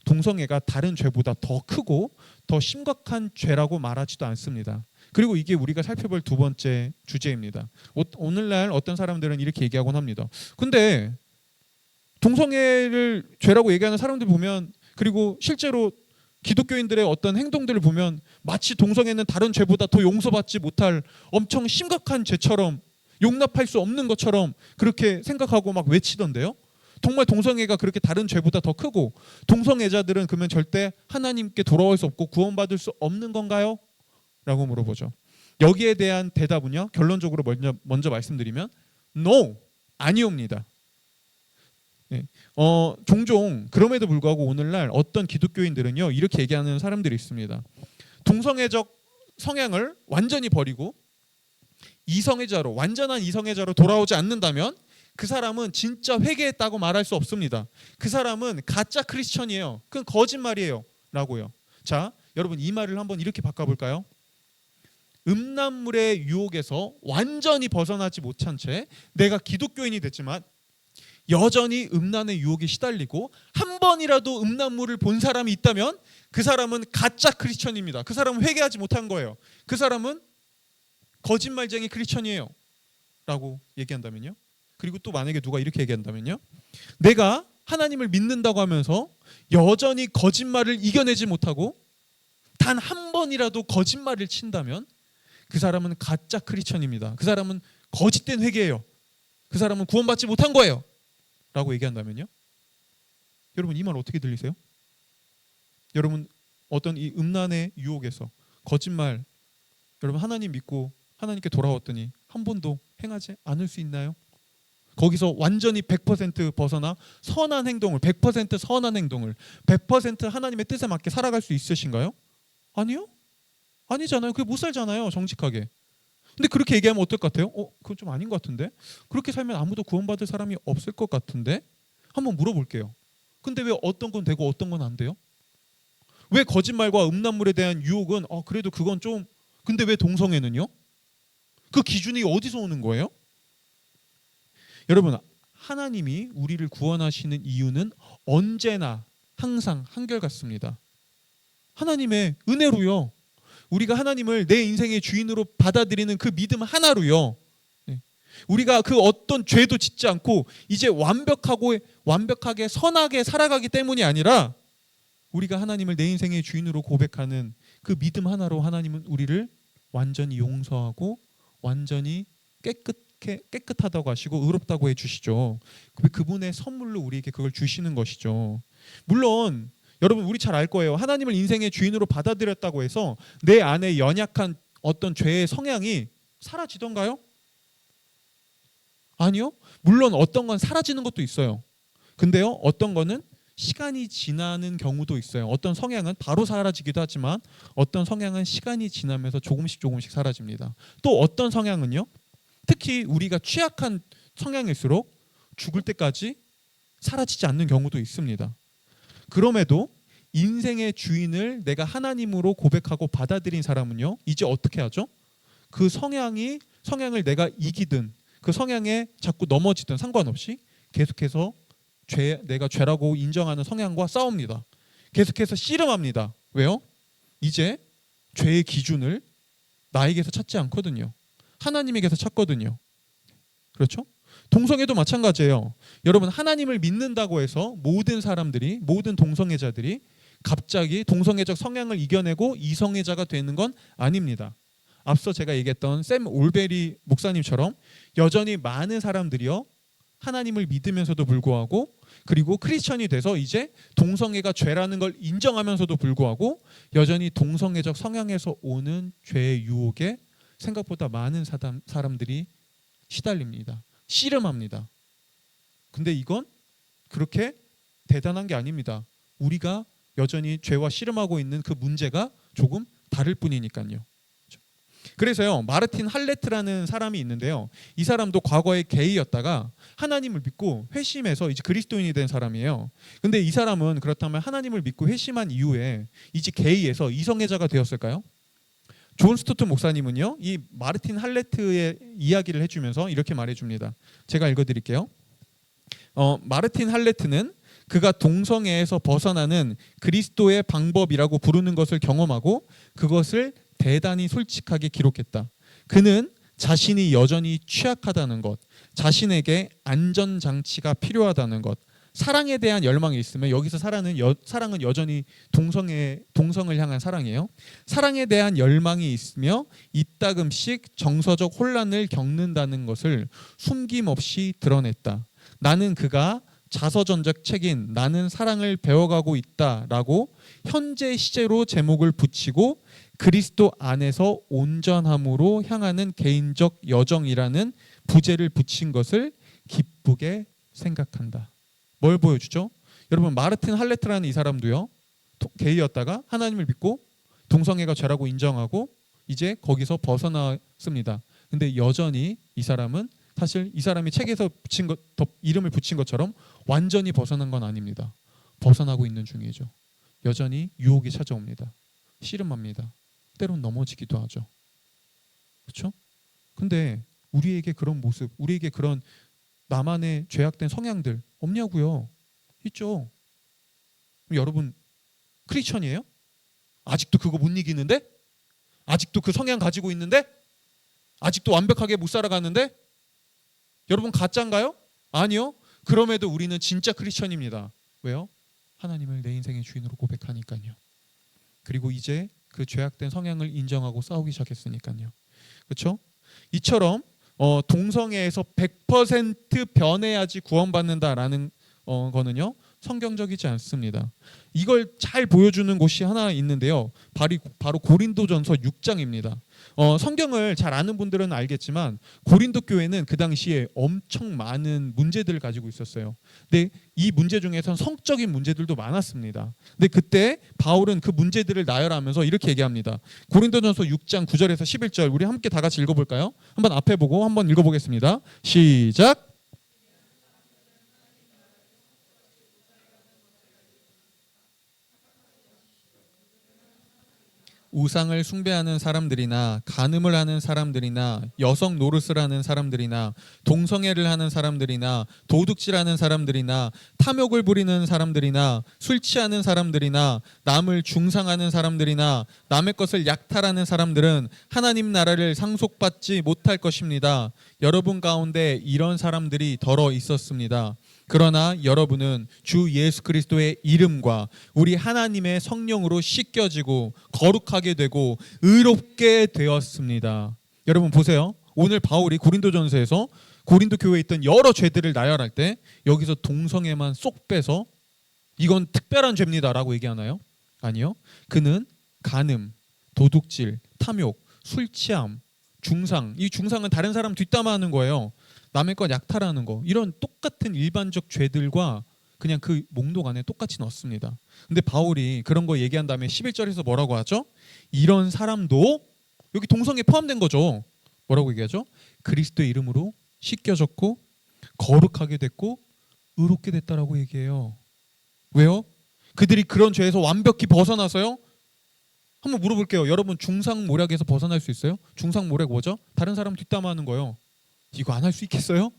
동성애가 다른 죄보다 더 크고 더 심각한 죄라고 말하지도 않습니다. 그리고 이게 우리가 살펴볼 두 번째 주제입니다. 오늘날 어떤 사람들은 이렇게 얘기하곤 합니다. 근데 동성애를 죄라고 얘기하는 사람들 보면, 그리고 실제로 기독교인들의 어떤 행동들을 보면 마치 동성애는 다른 죄보다 더 용서받지 못할 엄청 심각한 죄처럼, 용납할 수 없는 것처럼 그렇게 생각하고 막 외치던데요. 정말 동성애가 그렇게 다른 죄보다 더 크고 동성애자들은 그러면 절대 하나님께 돌아올 수 없고 구원받을 수 없는 건가요? 라고 물어보죠. 여기에 대한 대답은요. 결론적으로 먼저 말씀드리면 No! 아니옵니다. 네. 종종 그럼에도 불구하고 오늘날 어떤 기독교인들은요. 이렇게 얘기하는 사람들이 있습니다. 동성애적 성향을 완전히 버리고 이성애자로, 완전한 이성애자로 돌아오지 않는다면 그 사람은 진짜 회개했다고 말할 수 없습니다. 그 사람은 가짜 크리스천이에요. 그건 거짓말이에요. 라고요. 자, 여러분 이 말을 한번 이렇게 바꿔볼까요? 음란물의 유혹에서 완전히 벗어나지 못한 채 내가 기독교인이 됐지만 여전히 음란의 유혹에 시달리고 한 번이라도 음란물을 본 사람이 있다면 그 사람은 가짜 크리스천입니다. 그 사람은 회개하지 못한 거예요. 그 사람은 거짓말쟁이 크리스천이에요. 라고 얘기한다면요. 그리고 또 만약에 누가 이렇게 얘기한다면요. 내가 하나님을 믿는다고 하면서 여전히 거짓말을 이겨내지 못하고 단 한 번이라도 거짓말을 친다면 그 사람은 가짜 크리스천입니다. 그 사람은 거짓된 회개예요. 그 사람은 구원받지 못한 거예요. 라고 얘기한다면요. 여러분 이 말 어떻게 들리세요? 여러분 어떤 이 음란의 유혹에서 거짓말, 여러분 하나님 믿고 하나님께 돌아왔더니 한 번도 행하지 않을 수 있나요? 거기서 완전히 100% 벗어나 선한 행동을, 100% 선한 행동을, 100% 하나님의 뜻에 맞게 살아갈 수 있으신가요? 아니요? 아니잖아요. 그게 못 살잖아요. 정직하게. 근데 그렇게 얘기하면 어떨 것 같아요? 그건 좀 아닌 것 같은데? 그렇게 살면 아무도 구원받을 사람이 없을 것 같은데? 한번 물어볼게요. 근데 왜 어떤 건 되고 어떤 건 안 돼요? 왜 거짓말과 음란물에 대한 유혹은 그래도 그건 좀, 근데 왜 동성애는요? 그 기준이 어디서 오는 거예요? 여러분 하나님이 우리를 구원하시는 이유는 언제나 항상 한결같습니다. 하나님의 은혜로요. 우리가 하나님을 내 인생의 주인으로 받아들이는 그 믿음 하나로요. 우리가 그 어떤 죄도 짓지 않고 이제 완벽하게 선하게 살아가기 때문이 아니라 우리가 하나님을 내 인생의 주인으로 고백하는 그 믿음 하나로 하나님은 우리를 완전히 용서하고 완전히 깨끗하다고 하시고 의롭다고 해주시죠. 그분의 선물로 우리에게 그걸 주시는 것이죠. 물론 여러분 우리 잘 알 거예요. 하나님을 인생의 주인으로 받아들였다고 해서 내 안에 연약한 어떤 죄의 성향이 사라지던가요? 아니요. 물론 어떤 건 사라지는 것도 있어요. 근데요 어떤 거는 시간이 지나는 경우도 있어요. 어떤 성향은 바로 사라지기도 하지만 어떤 성향은 시간이 지나면서 조금씩 사라집니다. 또 어떤 성향은요, 특히 우리가 취약한 성향일수록 죽을 때까지 사라지지 않는 경우도 있습니다. 그럼에도 인생의 주인을 내가 하나님으로 고백하고 받아들인 사람은요, 이제 어떻게 하죠? 그 성향을 내가 이기든 그 성향에 자꾸 넘어지든 상관없이 계속해서 내가 죄라고 인정하는 성향과 싸웁니다. 계속해서 씨름합니다. 왜요? 이제 죄의 기준을 나에게서 찾지 않거든요. 하나님에게서 찾거든요. 그렇죠? 동성애도 마찬가지예요. 여러분, 하나님을 믿는다고 해서 모든 사람들이, 모든 동성애자들이 갑자기 동성애적 성향을 이겨내고 이성애자가 되는 건 아닙니다. 앞서 제가 얘기했던 샘 올베리 목사님처럼 여전히 많은 사람들이요, 하나님을 믿으면서도 불구하고, 그리고 크리스천이 돼서 이제 동성애가 죄라는 걸 인정하면서도 불구하고 여전히 동성애적 성향에서 오는 죄의 유혹에 생각보다 많은 사람들이 시달립니다. 씨름합니다. 근데 이건 그렇게 대단한 게 아닙니다. 우리가 여전히 죄와 씨름하고 있는 그 문제가 조금 다를 뿐이니까요. 그래서요, 마르틴 할레트라는 사람이 있는데요, 이 사람도 과거에 게이였다가 하나님을 믿고 회심해서 이제 그리스도인이 된 사람이에요. 근데 이 사람은 그렇다면 하나님을 믿고 회심한 이후에 이제 게이에서 이성애자가 되었을까요? 존 스토트 목사님은요, 이 마르틴 할레트의 이야기를 해주면서 이렇게 말해줍니다. 제가 읽어드릴게요. 마르틴 할레트는 그가 동성애에서 벗어나는 그리스도의 방법이라고 부르는 것을 경험하고 그것을 대단히 솔직하게 기록했다. 그는 자신이 여전히 취약하다는 것, 자신에게 안전장치가 필요하다는 것, 사랑에 대한 열망이 있으면, 여기서 사랑은 여전히 동성을 향한 사랑이에요. 사랑에 대한 열망이 있으며 이따금씩 정서적 혼란을 겪는다는 것을 숨김없이 드러냈다. 나는 그가 자서전적 책인 나는 사랑을 배워가고 있다라고 현재 시제로 제목을 붙이고 그리스도 안에서 온전함으로 향하는 개인적 여정이라는 부제를 붙인 것을 기쁘게 생각한다. 뭘 보여주죠? 여러분, 마르틴 할레트라는 이 사람도요, 게이였다가 하나님을 믿고 동성애가 죄라고 인정하고 이제 거기서 벗어났습니다. 근데 여전히 이 사람은 사실 이 사람이 책에서 이름을 붙인 것처럼 완전히 벗어난 건 아닙니다. 벗어나고 있는 중이죠. 여전히 유혹이 찾아옵니다. 씨름합니다. 때론 넘어지기도 하죠. 그렇죠? 근데 우리에게 그런 모습, 우리에게 그런 나만의 죄악된 성향들 없냐고요? 있죠. 여러분, 크리스천이에요? 아직도 그거 못 이기는데? 아직도 그 성향 가지고 있는데? 아직도 완벽하게 못 살아가는데? 여러분, 가짜인가요? 아니요. 그럼에도 우리는 진짜 크리스천입니다. 왜요? 하나님을 내 인생의 주인으로 고백하니까요. 그리고 이제 그 죄악된 성향을 인정하고 싸우기 시작했으니까요. 그렇죠? 이처럼 동성애에서 100% 변해야지 구원받는다라는 거는요, 성경적이지 않습니다. 이걸 잘 보여주는 곳이 하나 있는데요, 바로 고린도전서 6장입니다. 성경을 잘 아는 분들은 알겠지만 고린도 교회는 그 당시에 엄청 많은 문제들을 가지고 있었어요. 근데 이 문제 중에선 성적인 문제들도 많았습니다. 근데 그때 바울은 그 문제들을 나열하면서 이렇게 얘기합니다. 고린도전서 6장 9절에서 11절, 우리 함께 다 같이 읽어볼까요? 한번 앞에 보고 한번 읽어보겠습니다. 시작. 우상을 숭배하는 사람들이나 간음을 하는 사람들이나 여성 노릇을 하는 사람들이나 동성애를 하는 사람들이나 도둑질하는 사람들이나 탐욕을 부리는 사람들이나 술 취하는 사람들이나 남을 중상하는 사람들이나 남의 것을 약탈하는 사람들은 하나님 나라를 상속받지 못할 것입니다. 여러분 가운데 이런 사람들이 덜어 있었습니다. 그러나 여러분은 주 예수 그리스도의 이름과 우리 하나님의 성령으로 씻겨지고 거룩하게 되고 의롭게 되었습니다. 여러분 보세요. 오늘 바울이 고린도전서에서 고린도 교회에 있던 여러 죄들을 나열할 때 여기서 동성애만 쏙 빼서 이건 특별한 죄입니다라고 얘기하나요? 아니요. 그는 간음, 도둑질, 탐욕, 술 취함, 중상, 이 중상은 다른 사람 뒷담화하는 거예요. 남의 것 약탈하는 거, 이런 똑같은 일반적 죄들과 그냥 그 목록 안에 똑같이 넣습니다. 근데 바울이 그런 거 얘기한 다음에 11절에서 뭐라고 하죠? 이런 사람도 여기 동성애 포함된 거죠. 뭐라고 얘기하죠? 그리스도의 이름으로 씻겨졌고 거룩하게 됐고 의롭게 됐다라고 얘기해요. 왜요? 그들이 그런 죄에서 완벽히 벗어나서요? 한번 물어볼게요. 여러분 중상모략에서 벗어날 수 있어요? 중상모략 뭐죠? 다른 사람 뒷담화하는 거요. 이거 안 할 수 있겠어요?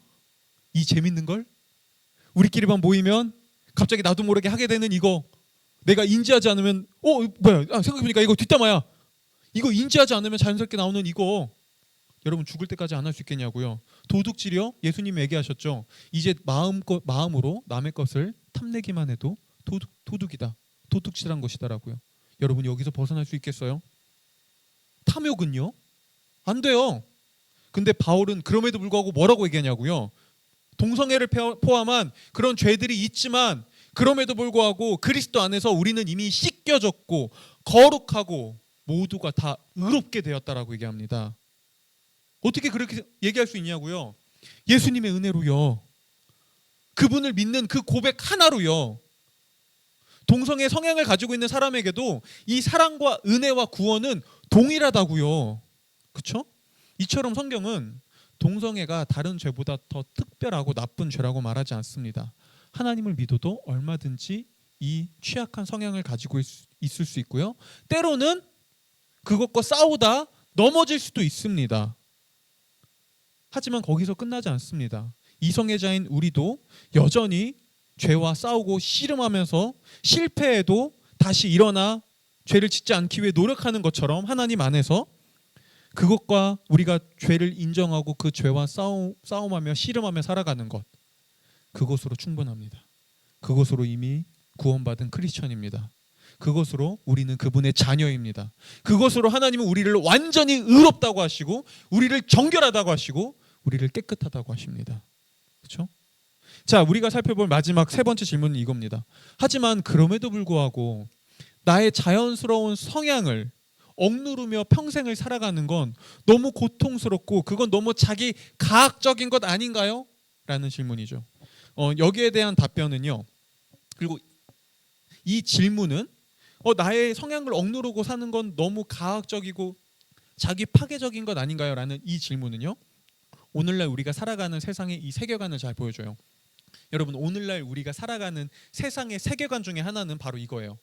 이 재밌는 걸? 우리끼리만 모이면 갑자기 나도 모르게 하게 되는 이거, 내가 인지하지 않으면 뭐야, 생각해보니까 이거 뒷담화야. 이거 인지하지 않으면 자연스럽게 나오는 이거, 여러분 죽을 때까지 안 할 수 있겠냐고요. 도둑질이요? 예수님이 얘기하셨죠. 이제 마음으로 남의 것을 탐내기만 해도 도둑이다. 도둑질한 것이다라고요. 여러분 여기서 벗어날 수 있겠어요? 탐욕은요? 안 돼요. 근데 바울은 그럼에도 불구하고 뭐라고 얘기하냐고요. 동성애를 포함한 그런 죄들이 있지만 그럼에도 불구하고 그리스도 안에서 우리는 이미 씻겨졌고 거룩하고 모두가 다 의롭게 되었다라고 얘기합니다. 어떻게 그렇게 얘기할 수 있냐고요. 예수님의 은혜로요. 그분을 믿는 그 고백 하나로요. 동성애 성향을 가지고 있는 사람에게도 이 사랑과 은혜와 구원은 동일하다고요. 그렇죠? 이처럼 성경은 동성애가 다른 죄보다 더 특별하고 나쁜 죄라고 말하지 않습니다. 하나님을 믿어도 얼마든지 이 취약한 성향을 가지고 있을 수 있고요. 때로는 그것과 싸우다 넘어질 수도 있습니다. 하지만 거기서 끝나지 않습니다. 이성애자인 우리도 여전히 죄와 싸우고 씨름하면서 실패해도 다시 일어나 죄를 짓지 않기 위해 노력하는 것처럼 하나님 안에서 그것과 우리가 죄를 인정하고 그 죄와 싸움하며 씨름하며 살아가는 것, 그것으로 충분합니다. 그것으로 이미 구원받은 크리스천입니다. 그것으로 우리는 그분의 자녀입니다. 그것으로 하나님은 우리를 완전히 의롭다고 하시고 우리를 정결하다고 하시고 우리를 깨끗하다고 하십니다. 그렇죠? 자, 우리가 살펴볼 마지막 세 번째 질문은 이겁니다. 하지만 그럼에도 불구하고 나의 자연스러운 성향을 억누르며 평생을 살아가는 건 너무 고통스럽고 그건 너무 자기 가학적인 것 아닌가요? 라는 질문이죠. 여기에 대한 답변은요. 그리고 이 질문은 나의 성향을 억누르고 사는 건 너무 가학적이고 자기 파괴적인 것 아닌가요? 라는 이 질문은요. 오늘날 우리가 살아가는 세상의 이 세계관을 잘 보여줘요. 여러분 오늘날 우리가 살아가는 세상의 세계관 중에 하나는 바로 이거예요.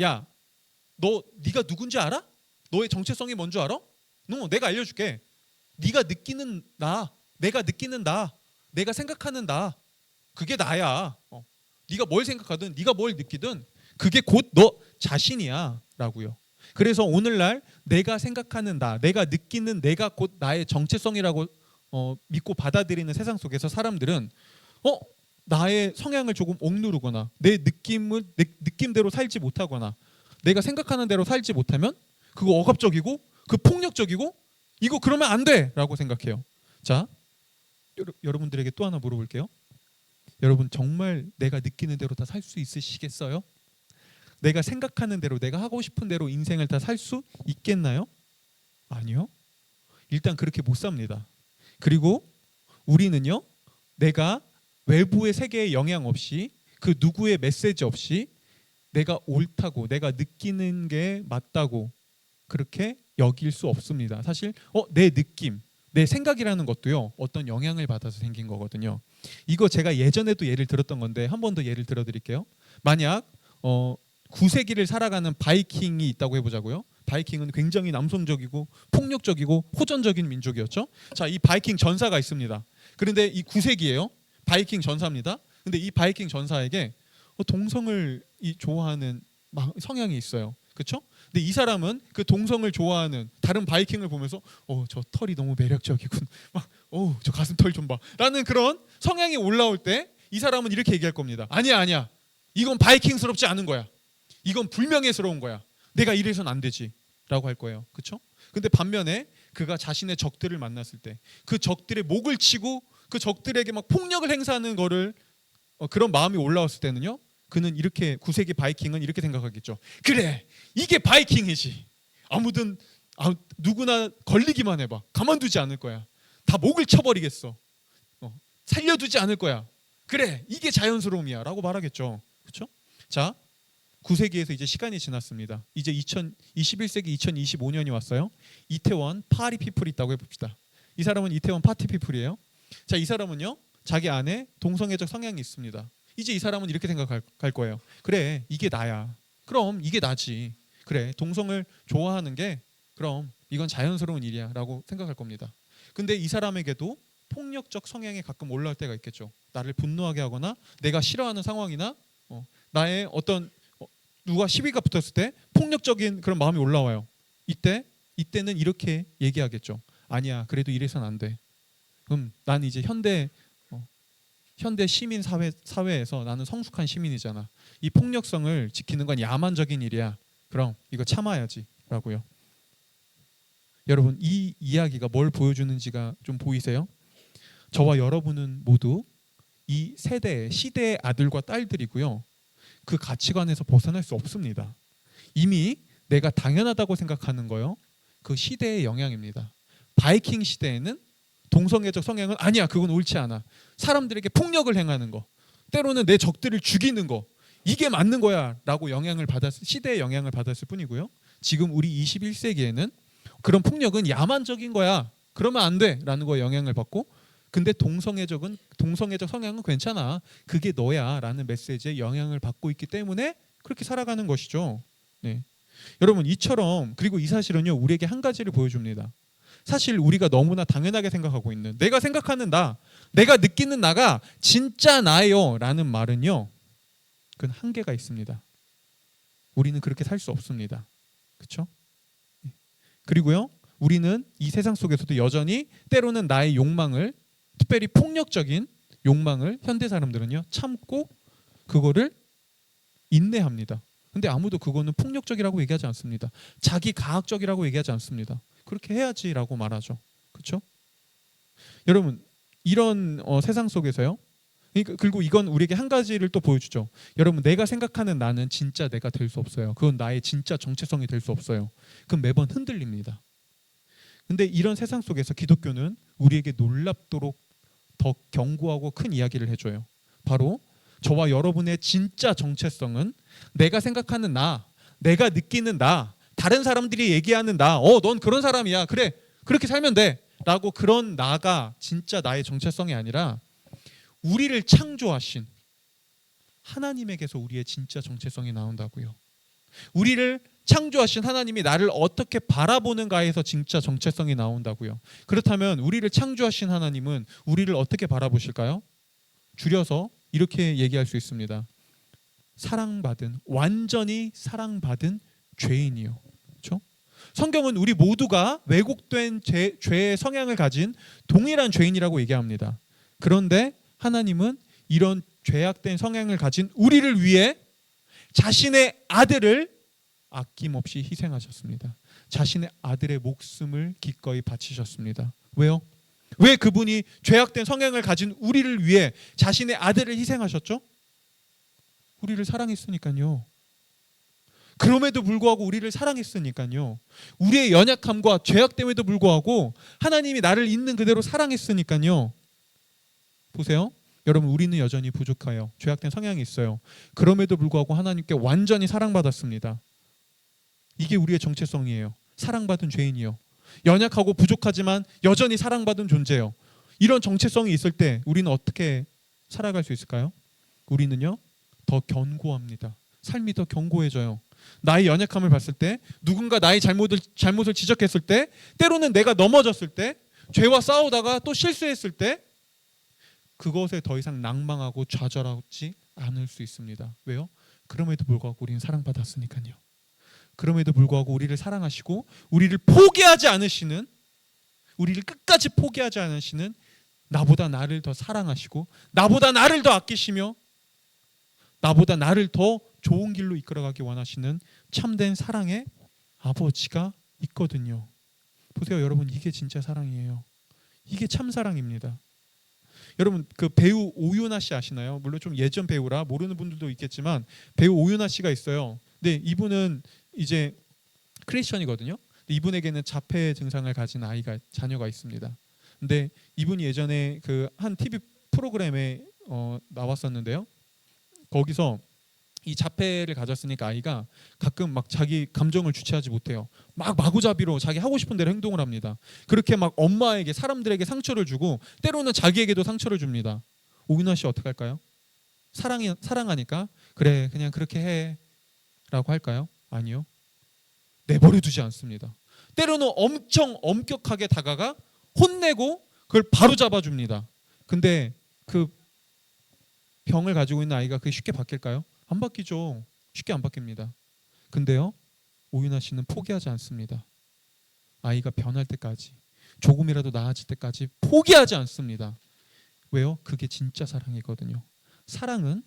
야, 네가 누군지 알아? 너의 정체성이 뭔 줄 알아? 내가 알려줄게. 네가 느끼는 나, 내가 느끼는 나, 내가 생각하는 나, 그게 나야. 네가 뭘 생각하든 네가 뭘 느끼든 그게 곧 너 자신이야 라고요. 그래서 오늘날 내가 생각하는 나, 내가 느끼는 내가 곧 나의 정체성이라고 믿고 받아들이는 세상 속에서 사람들은 나의 성향을 조금 억누르거나 내 느낌대로 살지 못하거나 내가 생각하는 대로 살지 못하면 그거 억압적이고 그 폭력적이고 이거 그러면 안 돼라고 생각해요. 자, 여러분들에게 또 하나 물어볼게요. 여러분 정말 내가 느끼는 대로 다 살 수 있으시겠어요? 내가 생각하는 대로 내가 하고 싶은 대로 인생을 다 살 수 있겠나요? 아니요. 일단 그렇게 못 삽니다. 그리고 우리는요. 내가 외부의 세계에 영향 없이 그 누구의 메시지 없이 내가 옳다고 내가 느끼는 게 맞다고 그렇게 여길 수 없습니다. 사실 내 느낌, 내 생각이라는 것도요. 어떤 영향을 받아서 생긴 거거든요. 이거 제가 예전에도 예를 들었던 건데 한 번 더 예를 들어드릴게요. 만약 9세기를 살아가는 바이킹이 있다고 해보자고요. 바이킹은 굉장히 남성적이고 폭력적이고 호전적인 민족이었죠. 자, 이 바이킹 전사가 있습니다. 그런데 이 9세기예요. 바이킹 전사입니다. 근데 이 바이킹 전사에게 동성을 좋아하는 성향이 있어요. 그렇죠? 근데 이 사람은 그 동성을 좋아하는 다른 바이킹을 보면서 저 털이 너무 매력적이군. 저 가슴 털 좀 봐. 라는 그런 성향이 올라올 때 이 사람은 이렇게 얘기할 겁니다. 아니야. 이건 바이킹스럽지 않은 거야. 이건 불명예스러운 거야. 내가 이래선 안 되지. 라고 할 거예요. 그렇죠? 근데 반면에 그가 자신의 적들을 만났을 때 그 적들의 목을 치고 그 적들에게 막 폭력을 행사하는 거를 그런 마음이 올라왔을 때는요. 그는 이렇게 9세기 바이킹은 이렇게 생각하겠죠. 그래, 이게 바이킹이지. 아무든 누구나 걸리기만 해봐. 가만두지 않을 거야. 다 목을 쳐버리겠어. 살려두지 않을 거야. 그래, 이게 자연스러움이야 라고 말하겠죠. 그렇죠? 자, 9세기에서 이제 시간이 지났습니다. 이제 21세기 2025년이 왔어요. 이태원 파리 피플이 있다고 해봅시다. 이 사람은 이태원 파티 피플이에요. 자, 이 사람은요. 자기 안에 동성애적 성향이 있습니다. 이제 이 사람은 이렇게 생각할 거예요. 그래, 이게 나야. 그럼 이게 나지. 그래, 동성을 좋아하는 게 그럼 이건 자연스러운 일이야 라고 생각할 겁니다. 근데 이 사람에게도 폭력적 성향이 가끔 올라올 때가 있겠죠. 나를 분노하게 하거나 내가 싫어하는 상황이나 나의 어떤 누가 시비가 붙었을 때 폭력적인 그런 마음이 올라와요. 이때는 이렇게 얘기하겠죠. 아니야, 그래도 이래선 안 돼. 난 이제 현대 시민 사회에서 나는 성숙한 시민이잖아. 이 폭력성을 지키는 건 야만적인 일이야. 그럼 이거 참아야지라고요. 여러분, 이 이야기가 뭘 보여주는지가 좀 보이세요? 저와 여러분은 모두 이 시대의 아들과 딸들이고요. 그 가치관에서 벗어날 수 없습니다. 이미 내가 당연하다고 생각하는 거요. 그 시대의 영향입니다. 바이킹 시대에는 동성애적 성향은 아니야, 그건 옳지 않아. 사람들에게 폭력을 행하는 거, 때로는 내 적들을 죽이는 거, 이게 맞는 거야 라고 시대의 영향을 받았을 뿐이고요. 지금 우리 21세기에는 그런 폭력은 야만적인 거야, 그러면 안 돼 라는 거에 영향을 받고, 근데 동성애적 성향은 괜찮아, 그게 너야 라는 메시지에 영향을 받고 있기 때문에 그렇게 살아가는 것이죠. 네. 여러분, 그리고 이 사실은요, 우리에게 한 가지를 보여줍니다. 사실 우리가 너무나 당연하게 생각하고 있는, 내가 생각하는 나, 내가 느끼는 나가 진짜 나예요 라는 말은요, 그건 한계가 있습니다. 우리는 그렇게 살 수 없습니다. 그렇죠? 그리고요, 우리는 이 세상 속에서도 여전히 때로는 나의 욕망을, 특별히 폭력적인 욕망을 현대 사람들은요 참고 그거를 인내합니다. 근데 아무도 그거는 폭력적이라고 얘기하지 않습니다. 자기 가학적이라고 얘기하지 않습니다. 그렇게 해야지라고 말하죠. 그렇죠? 여러분, 이런 세상 속에서요. 그리고 이건 우리에게 한 가지를 또 보여주죠. 여러분, 내가 생각하는 나는 진짜 내가 될 수 없어요. 그건 나의 진짜 정체성이 될 수 없어요. 그럼 매번 흔들립니다. 근데 이런 세상 속에서 기독교는 우리에게 놀랍도록 더 견고하고 큰 이야기를 해줘요. 바로 저와 여러분의 진짜 정체성은 내가 생각하는 나, 내가 느끼는 나, 다른 사람들이 얘기하는 나, 넌 그런 사람이야, 그래, 그렇게 살면 돼 라고, 그런 나가 진짜 나의 정체성이 아니라 우리를 창조하신 하나님에게서 우리의 진짜 정체성이 나온다고요. 우리를 창조하신 하나님이 나를 어떻게 바라보는가에서 진짜 정체성이 나온다고요. 그렇다면 우리를 창조하신 하나님은 우리를 어떻게 바라보실까요? 줄여서 이렇게 얘기할 수 있습니다. 완전히 사랑받은 죄인이요. 그렇죠? 성경은 우리 모두가 왜곡된 죄의 성향을 가진 동일한 죄인이라고 얘기합니다. 그런데 하나님은 이런 죄악된 성향을 가진 우리를 위해 자신의 아들을 아낌없이 희생하셨습니다. 자신의 아들의 목숨을 기꺼이 바치셨습니다. 왜요? 왜 그분이 죄악된 성향을 가진 우리를 위해 자신의 아들을 희생하셨죠? 우리를 사랑했으니까요. 그럼에도 불구하고 우리를 사랑했으니까요. 우리의 연약함과 죄악됨에도 불구하고 하나님이 나를 있는 그대로 사랑했으니까요. 보세요. 여러분, 우리는 여전히 부족해요. 죄악된 성향이 있어요. 그럼에도 불구하고 하나님께 완전히 사랑받았습니다. 이게 우리의 정체성이에요. 사랑받은 죄인이요. 연약하고 부족하지만 여전히 사랑받은 존재요. 이런 정체성이 있을 때 우리는 어떻게 살아갈 수 있을까요? 우리는요, 더 견고합니다. 삶이 더 견고해져요. 나의 연약함을 봤을 때, 누군가 나의 잘못을 지적했을 때, 때로는 내가 넘어졌을 때, 죄와 싸우다가 또 실수했을 때, 그것에 더 이상 낭망하고 좌절하지 않을 수 있습니다. 왜요? 그럼에도 불구하고 우리는 사랑받았으니까요. 그럼에도 불구하고 우리를 사랑하시고 우리를 포기하지 않으시는, 우리를 끝까지 포기하지 않으시는, 나보다 나를 더 사랑하시고 나보다 나를 더 아끼시며 나보다 나를 더 좋은 길로 이끌어가기 원하시는 참된 사랑의 아버지가 있거든요. 보세요, 여러분, 이게 진짜 사랑이에요. 이게 참 사랑입니다. 여러분, 그 배우 오윤아 씨 아시나요? 물론 좀 예전 배우라 모르는 분들도 있겠지만 배우 오윤아 씨가 있어요. 근데 이분은 이제 크리스천이거든요. 이분에게는 자폐 증상을 가진 자녀가 있습니다. 근데 이분이 예전에 그 한 TV 프로그램에 나왔었는데요. 거기서 이 자폐를 가졌으니까 아이가 가끔 막 자기 감정을 주체하지 못해요. 막 마구잡이로 자기 하고 싶은 대로 행동을 합니다. 그렇게 막 엄마에게, 사람들에게 상처를 주고 때로는 자기에게도 상처를 줍니다. 오윤아 씨 어떻게 할까요? 사랑하니까 그래 그냥 그렇게 해라고 할까요? 아니요. 내버려 두지 않습니다. 때로는 엄청 엄격하게 다가가 혼내고 그걸 바로 잡아줍니다. 근데 그 병을 가지고 있는 아이가 그게 쉽게 바뀔까요? 안 바뀌죠. 쉽게 안 바뀝니다. 근데요, 오윤아 씨는 포기하지 않습니다. 아이가 변할 때까지, 조금이라도 나아질 때까지 포기하지 않습니다. 왜요? 그게 진짜 사랑이거든요. 사랑은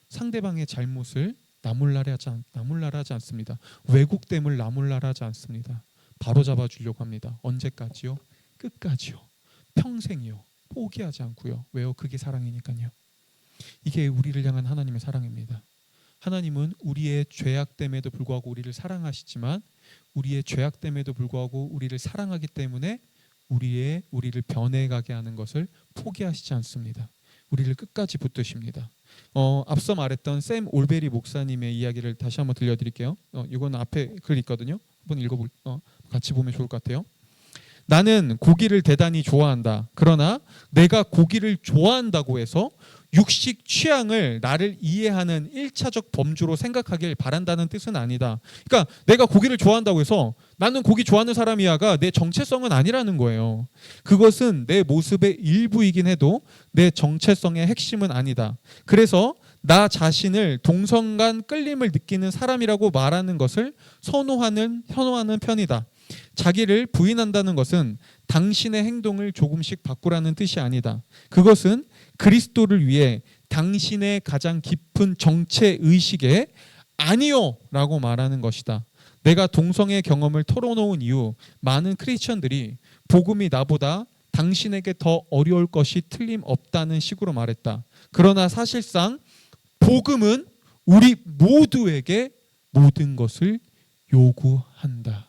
상대방의 잘못을 나몰라라 하지 않습니다. 왜곡됨을 나몰라라 하지 않습니다. 바로 잡아주려고 합니다. 언제까지요? 끝까지요. 평생이요. 포기하지 않고요. 왜요? 그게 사랑이니까요. 이게 우리를 향한 하나님의 사랑입니다. 하나님은 우리의 죄악됨에도 불구하고 우리를 사랑하시지만 우리의 죄악됨에도 불구하고 우리를 사랑하기 때문에 우리를 변해가게 하는 것을 포기하시지 않습니다. 우리를 끝까지 붙드십니다. 앞서 말했던 샘 올베리 목사님의 이야기를 다시 한번 들려드릴게요. 이건 앞에 글 있거든요. 한번 같이 보면 좋을 것 같아요. 나는 고기를 대단히 좋아한다. 그러나 내가 고기를 좋아한다고 해서 육식 취향을 나를 이해하는 1차적 범주로 생각하길 바란다는 뜻은 아니다. 그러니까 내가 고기를 좋아한다고 해서 나는 고기 좋아하는 사람이야가 내 정체성은 아니라는 거예요. 그것은 내 모습의 일부이긴 해도 내 정체성의 핵심은 아니다. 그래서 나 자신을 동성간 끌림을 느끼는 사람이라고 말하는 것을 선호하는 편이다. 자기를 부인한다는 것은 당신의 행동을 조금씩 바꾸라는 뜻이 아니다. 그것은 그리스도를 위해 당신의 가장 깊은 정체 의식에 아니요 라고 말하는 것이다. 내가 동성애 경험을 털어놓은 이후 많은 크리스천들이 복음이 나보다 당신에게 더 어려울 것이 틀림없다는 식으로 말했다. 그러나 사실상 복음은 우리 모두에게 모든 것을 요구한다.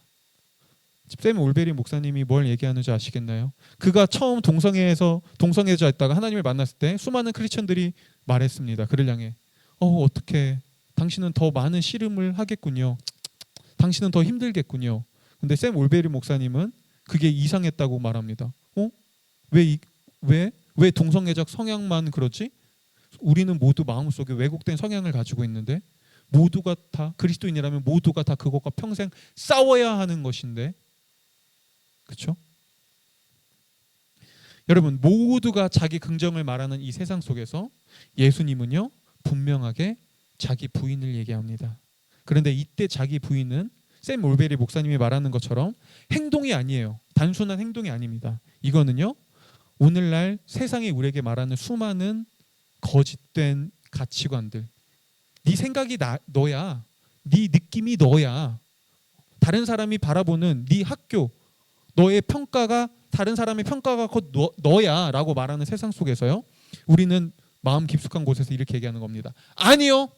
샘 올베리 목사님이 뭘 얘기하는지 아시겠나요? 그가 처음 동성애자 있다가 하나님을 만났을 때 수많은 크리스천들이 말했습니다. 그를 향해 어떻게 당신은 더 많은 씨름을 하겠군요. 당신은 더 힘들겠군요. 근데 샘 올베리 목사님은 그게 이상했다고 말합니다. 왜 동성애적 성향만 그렇지? 우리는 모두 마음속에 왜곡된 성향을 가지고 있는데 모두가 다 그리스도인이라면 모두가 다 그것과 평생 싸워야 하는 것인데, 그렇죠? 여러분, 모두가 자기 긍정을 말하는 이 세상 속에서 예수님은요 분명하게 자기 부인을 얘기합니다. 그런데 이때 자기 부인은 샘 올베리 목사님이 말하는 것처럼 행동이 아니에요. 단순한 행동이 아닙니다. 이거는요 오늘날 세상이 우리에게 말하는 수많은 거짓된 가치관들, 네 생각이 너야, 네 느낌이 너야, 다른 사람이 바라보는 네 학교, 너의 평가가 다른 사람의 평가가 곧 너야 라고 말하는 세상 속에서요 우리는 마음 깊숙한 곳에서 이렇게 얘기하는 겁니다. 아니요,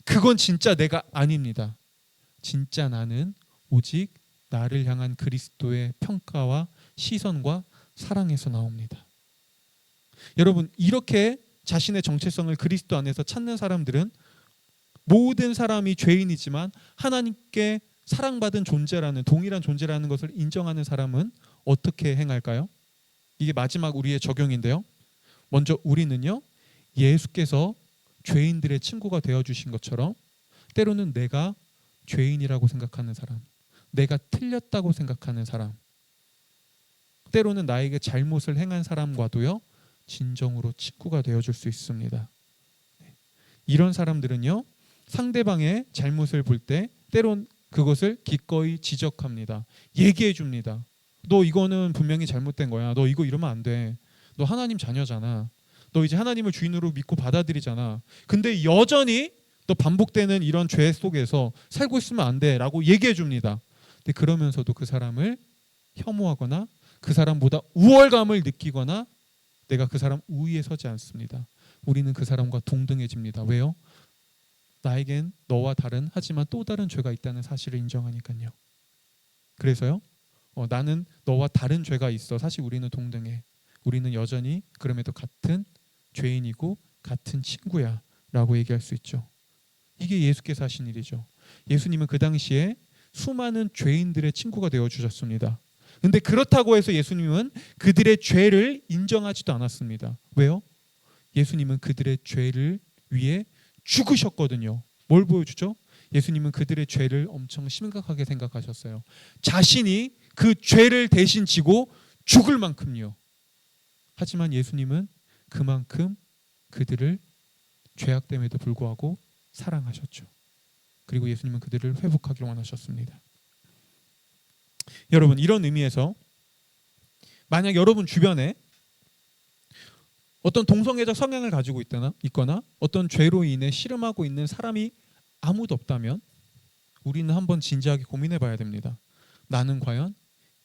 그건 진짜 내가 아닙니다. 진짜 나는 오직 나를 향한 그리스도의 평가와 시선과 사랑에서 나옵니다. 여러분, 이렇게 자신의 정체성을 그리스도 안에서 찾는 사람들은 모든 사람이 죄인이지만 하나님께 사랑받은 존재라는, 동일한 존재라는 것을 인정하는 사람은 어떻게 행할까요? 이게 마지막 우리의 적용인데요. 먼저 우리는요 예수께서 죄인들의 친구가 되어주신 것처럼 때로는 내가 죄인이라고 생각하는 사람, 내가 틀렸다고 생각하는 사람, 때로는 나에게 잘못을 행한 사람과도요 진정으로 친구가 되어줄 수 있습니다. 이런 사람들은요 상대방의 잘못을 볼 때 때론 그것을 기꺼이 지적합니다. 얘기해 줍니다. 너 이거는 분명히 잘못된 거야. 너 이거 이러면 안 돼. 너 하나님 자녀잖아. 너 이제 하나님을 주인으로 믿고 받아들이잖아. 근데 여전히 또 반복되는 이런 죄 속에서 살고 있으면 안 돼 라고 얘기해 줍니다. 근데 그러면서도 그 사람을 혐오하거나 그 사람보다 우월감을 느끼거나 내가 그 사람 우위에 서지 않습니다. 우리는 그 사람과 동등해집니다. 왜요? 나에겐 너와 다른, 하지만 또 다른 죄가 있다는 사실을 인정하니까요. 그래서요 나는 너와 다른 죄가 있어. 사실 우리는 동등해. 우리는 여전히 그럼에도 같은 죄인이고 같은 친구야 라고 얘기할 수 있죠. 이게 예수께서 하신 일이죠. 예수님은 그 당시에 수많은 죄인들의 친구가 되어주셨습니다. 근데 그렇다고 해서 예수님은 그들의 죄를 인정하지도 않았습니다. 왜요? 예수님은 그들의 죄를 위해 죽으셨거든요. 뭘 보여주죠? 예수님은 그들의 죄를 엄청 심각하게 생각하셨어요. 자신이 그 죄를 대신 지고 죽을 만큼요. 하지만 예수님은 그만큼 그들을 죄악됨에도 불구하고 사랑하셨죠. 그리고 예수님은 그들을 회복하기를 원하셨습니다. 여러분, 이런 의미에서 만약 여러분 주변에 어떤 동성애적 성향을 가지고 있거나 어떤 죄로 인해 씨름하고 있는 사람이 아무도 없다면 우리는 한번 진지하게 고민해 봐야 됩니다. 나는 과연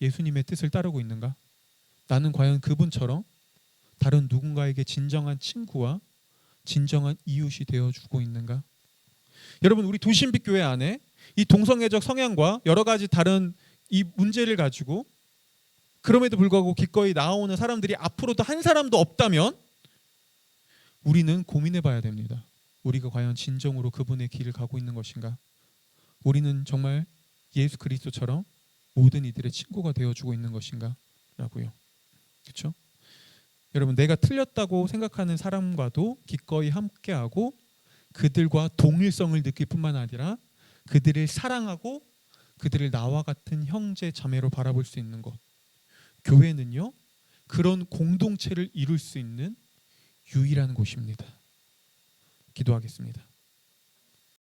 예수님의 뜻을 따르고 있는가? 나는 과연 그분처럼 다른 누군가에게 진정한 친구와 진정한 이웃이 되어주고 있는가? 여러분, 우리 도신빛 교회 안에 이 동성애적 성향과 여러 가지 다른 이 문제를 가지고 그럼에도 불구하고 기꺼이 나아오는 사람들이 앞으로도 한 사람도 없다면 우리는 고민해 봐야 됩니다. 우리가 과연 진정으로 그분의 길을 가고 있는 것인가? 우리는 정말 예수 그리스도처럼 모든 이들의 친구가 되어주고 있는 것인가? 라고요. 그렇죠? 여러분, 내가 틀렸다고 생각하는 사람과도 기꺼이 함께하고 그들과 동일성을 느낄 뿐만 아니라 그들을 사랑하고 그들을 나와 같은 형제 자매로 바라볼 수 있는 것. 교회는요, 그런 공동체를 이룰 수 있는 유일한 곳입니다. 기도하겠습니다.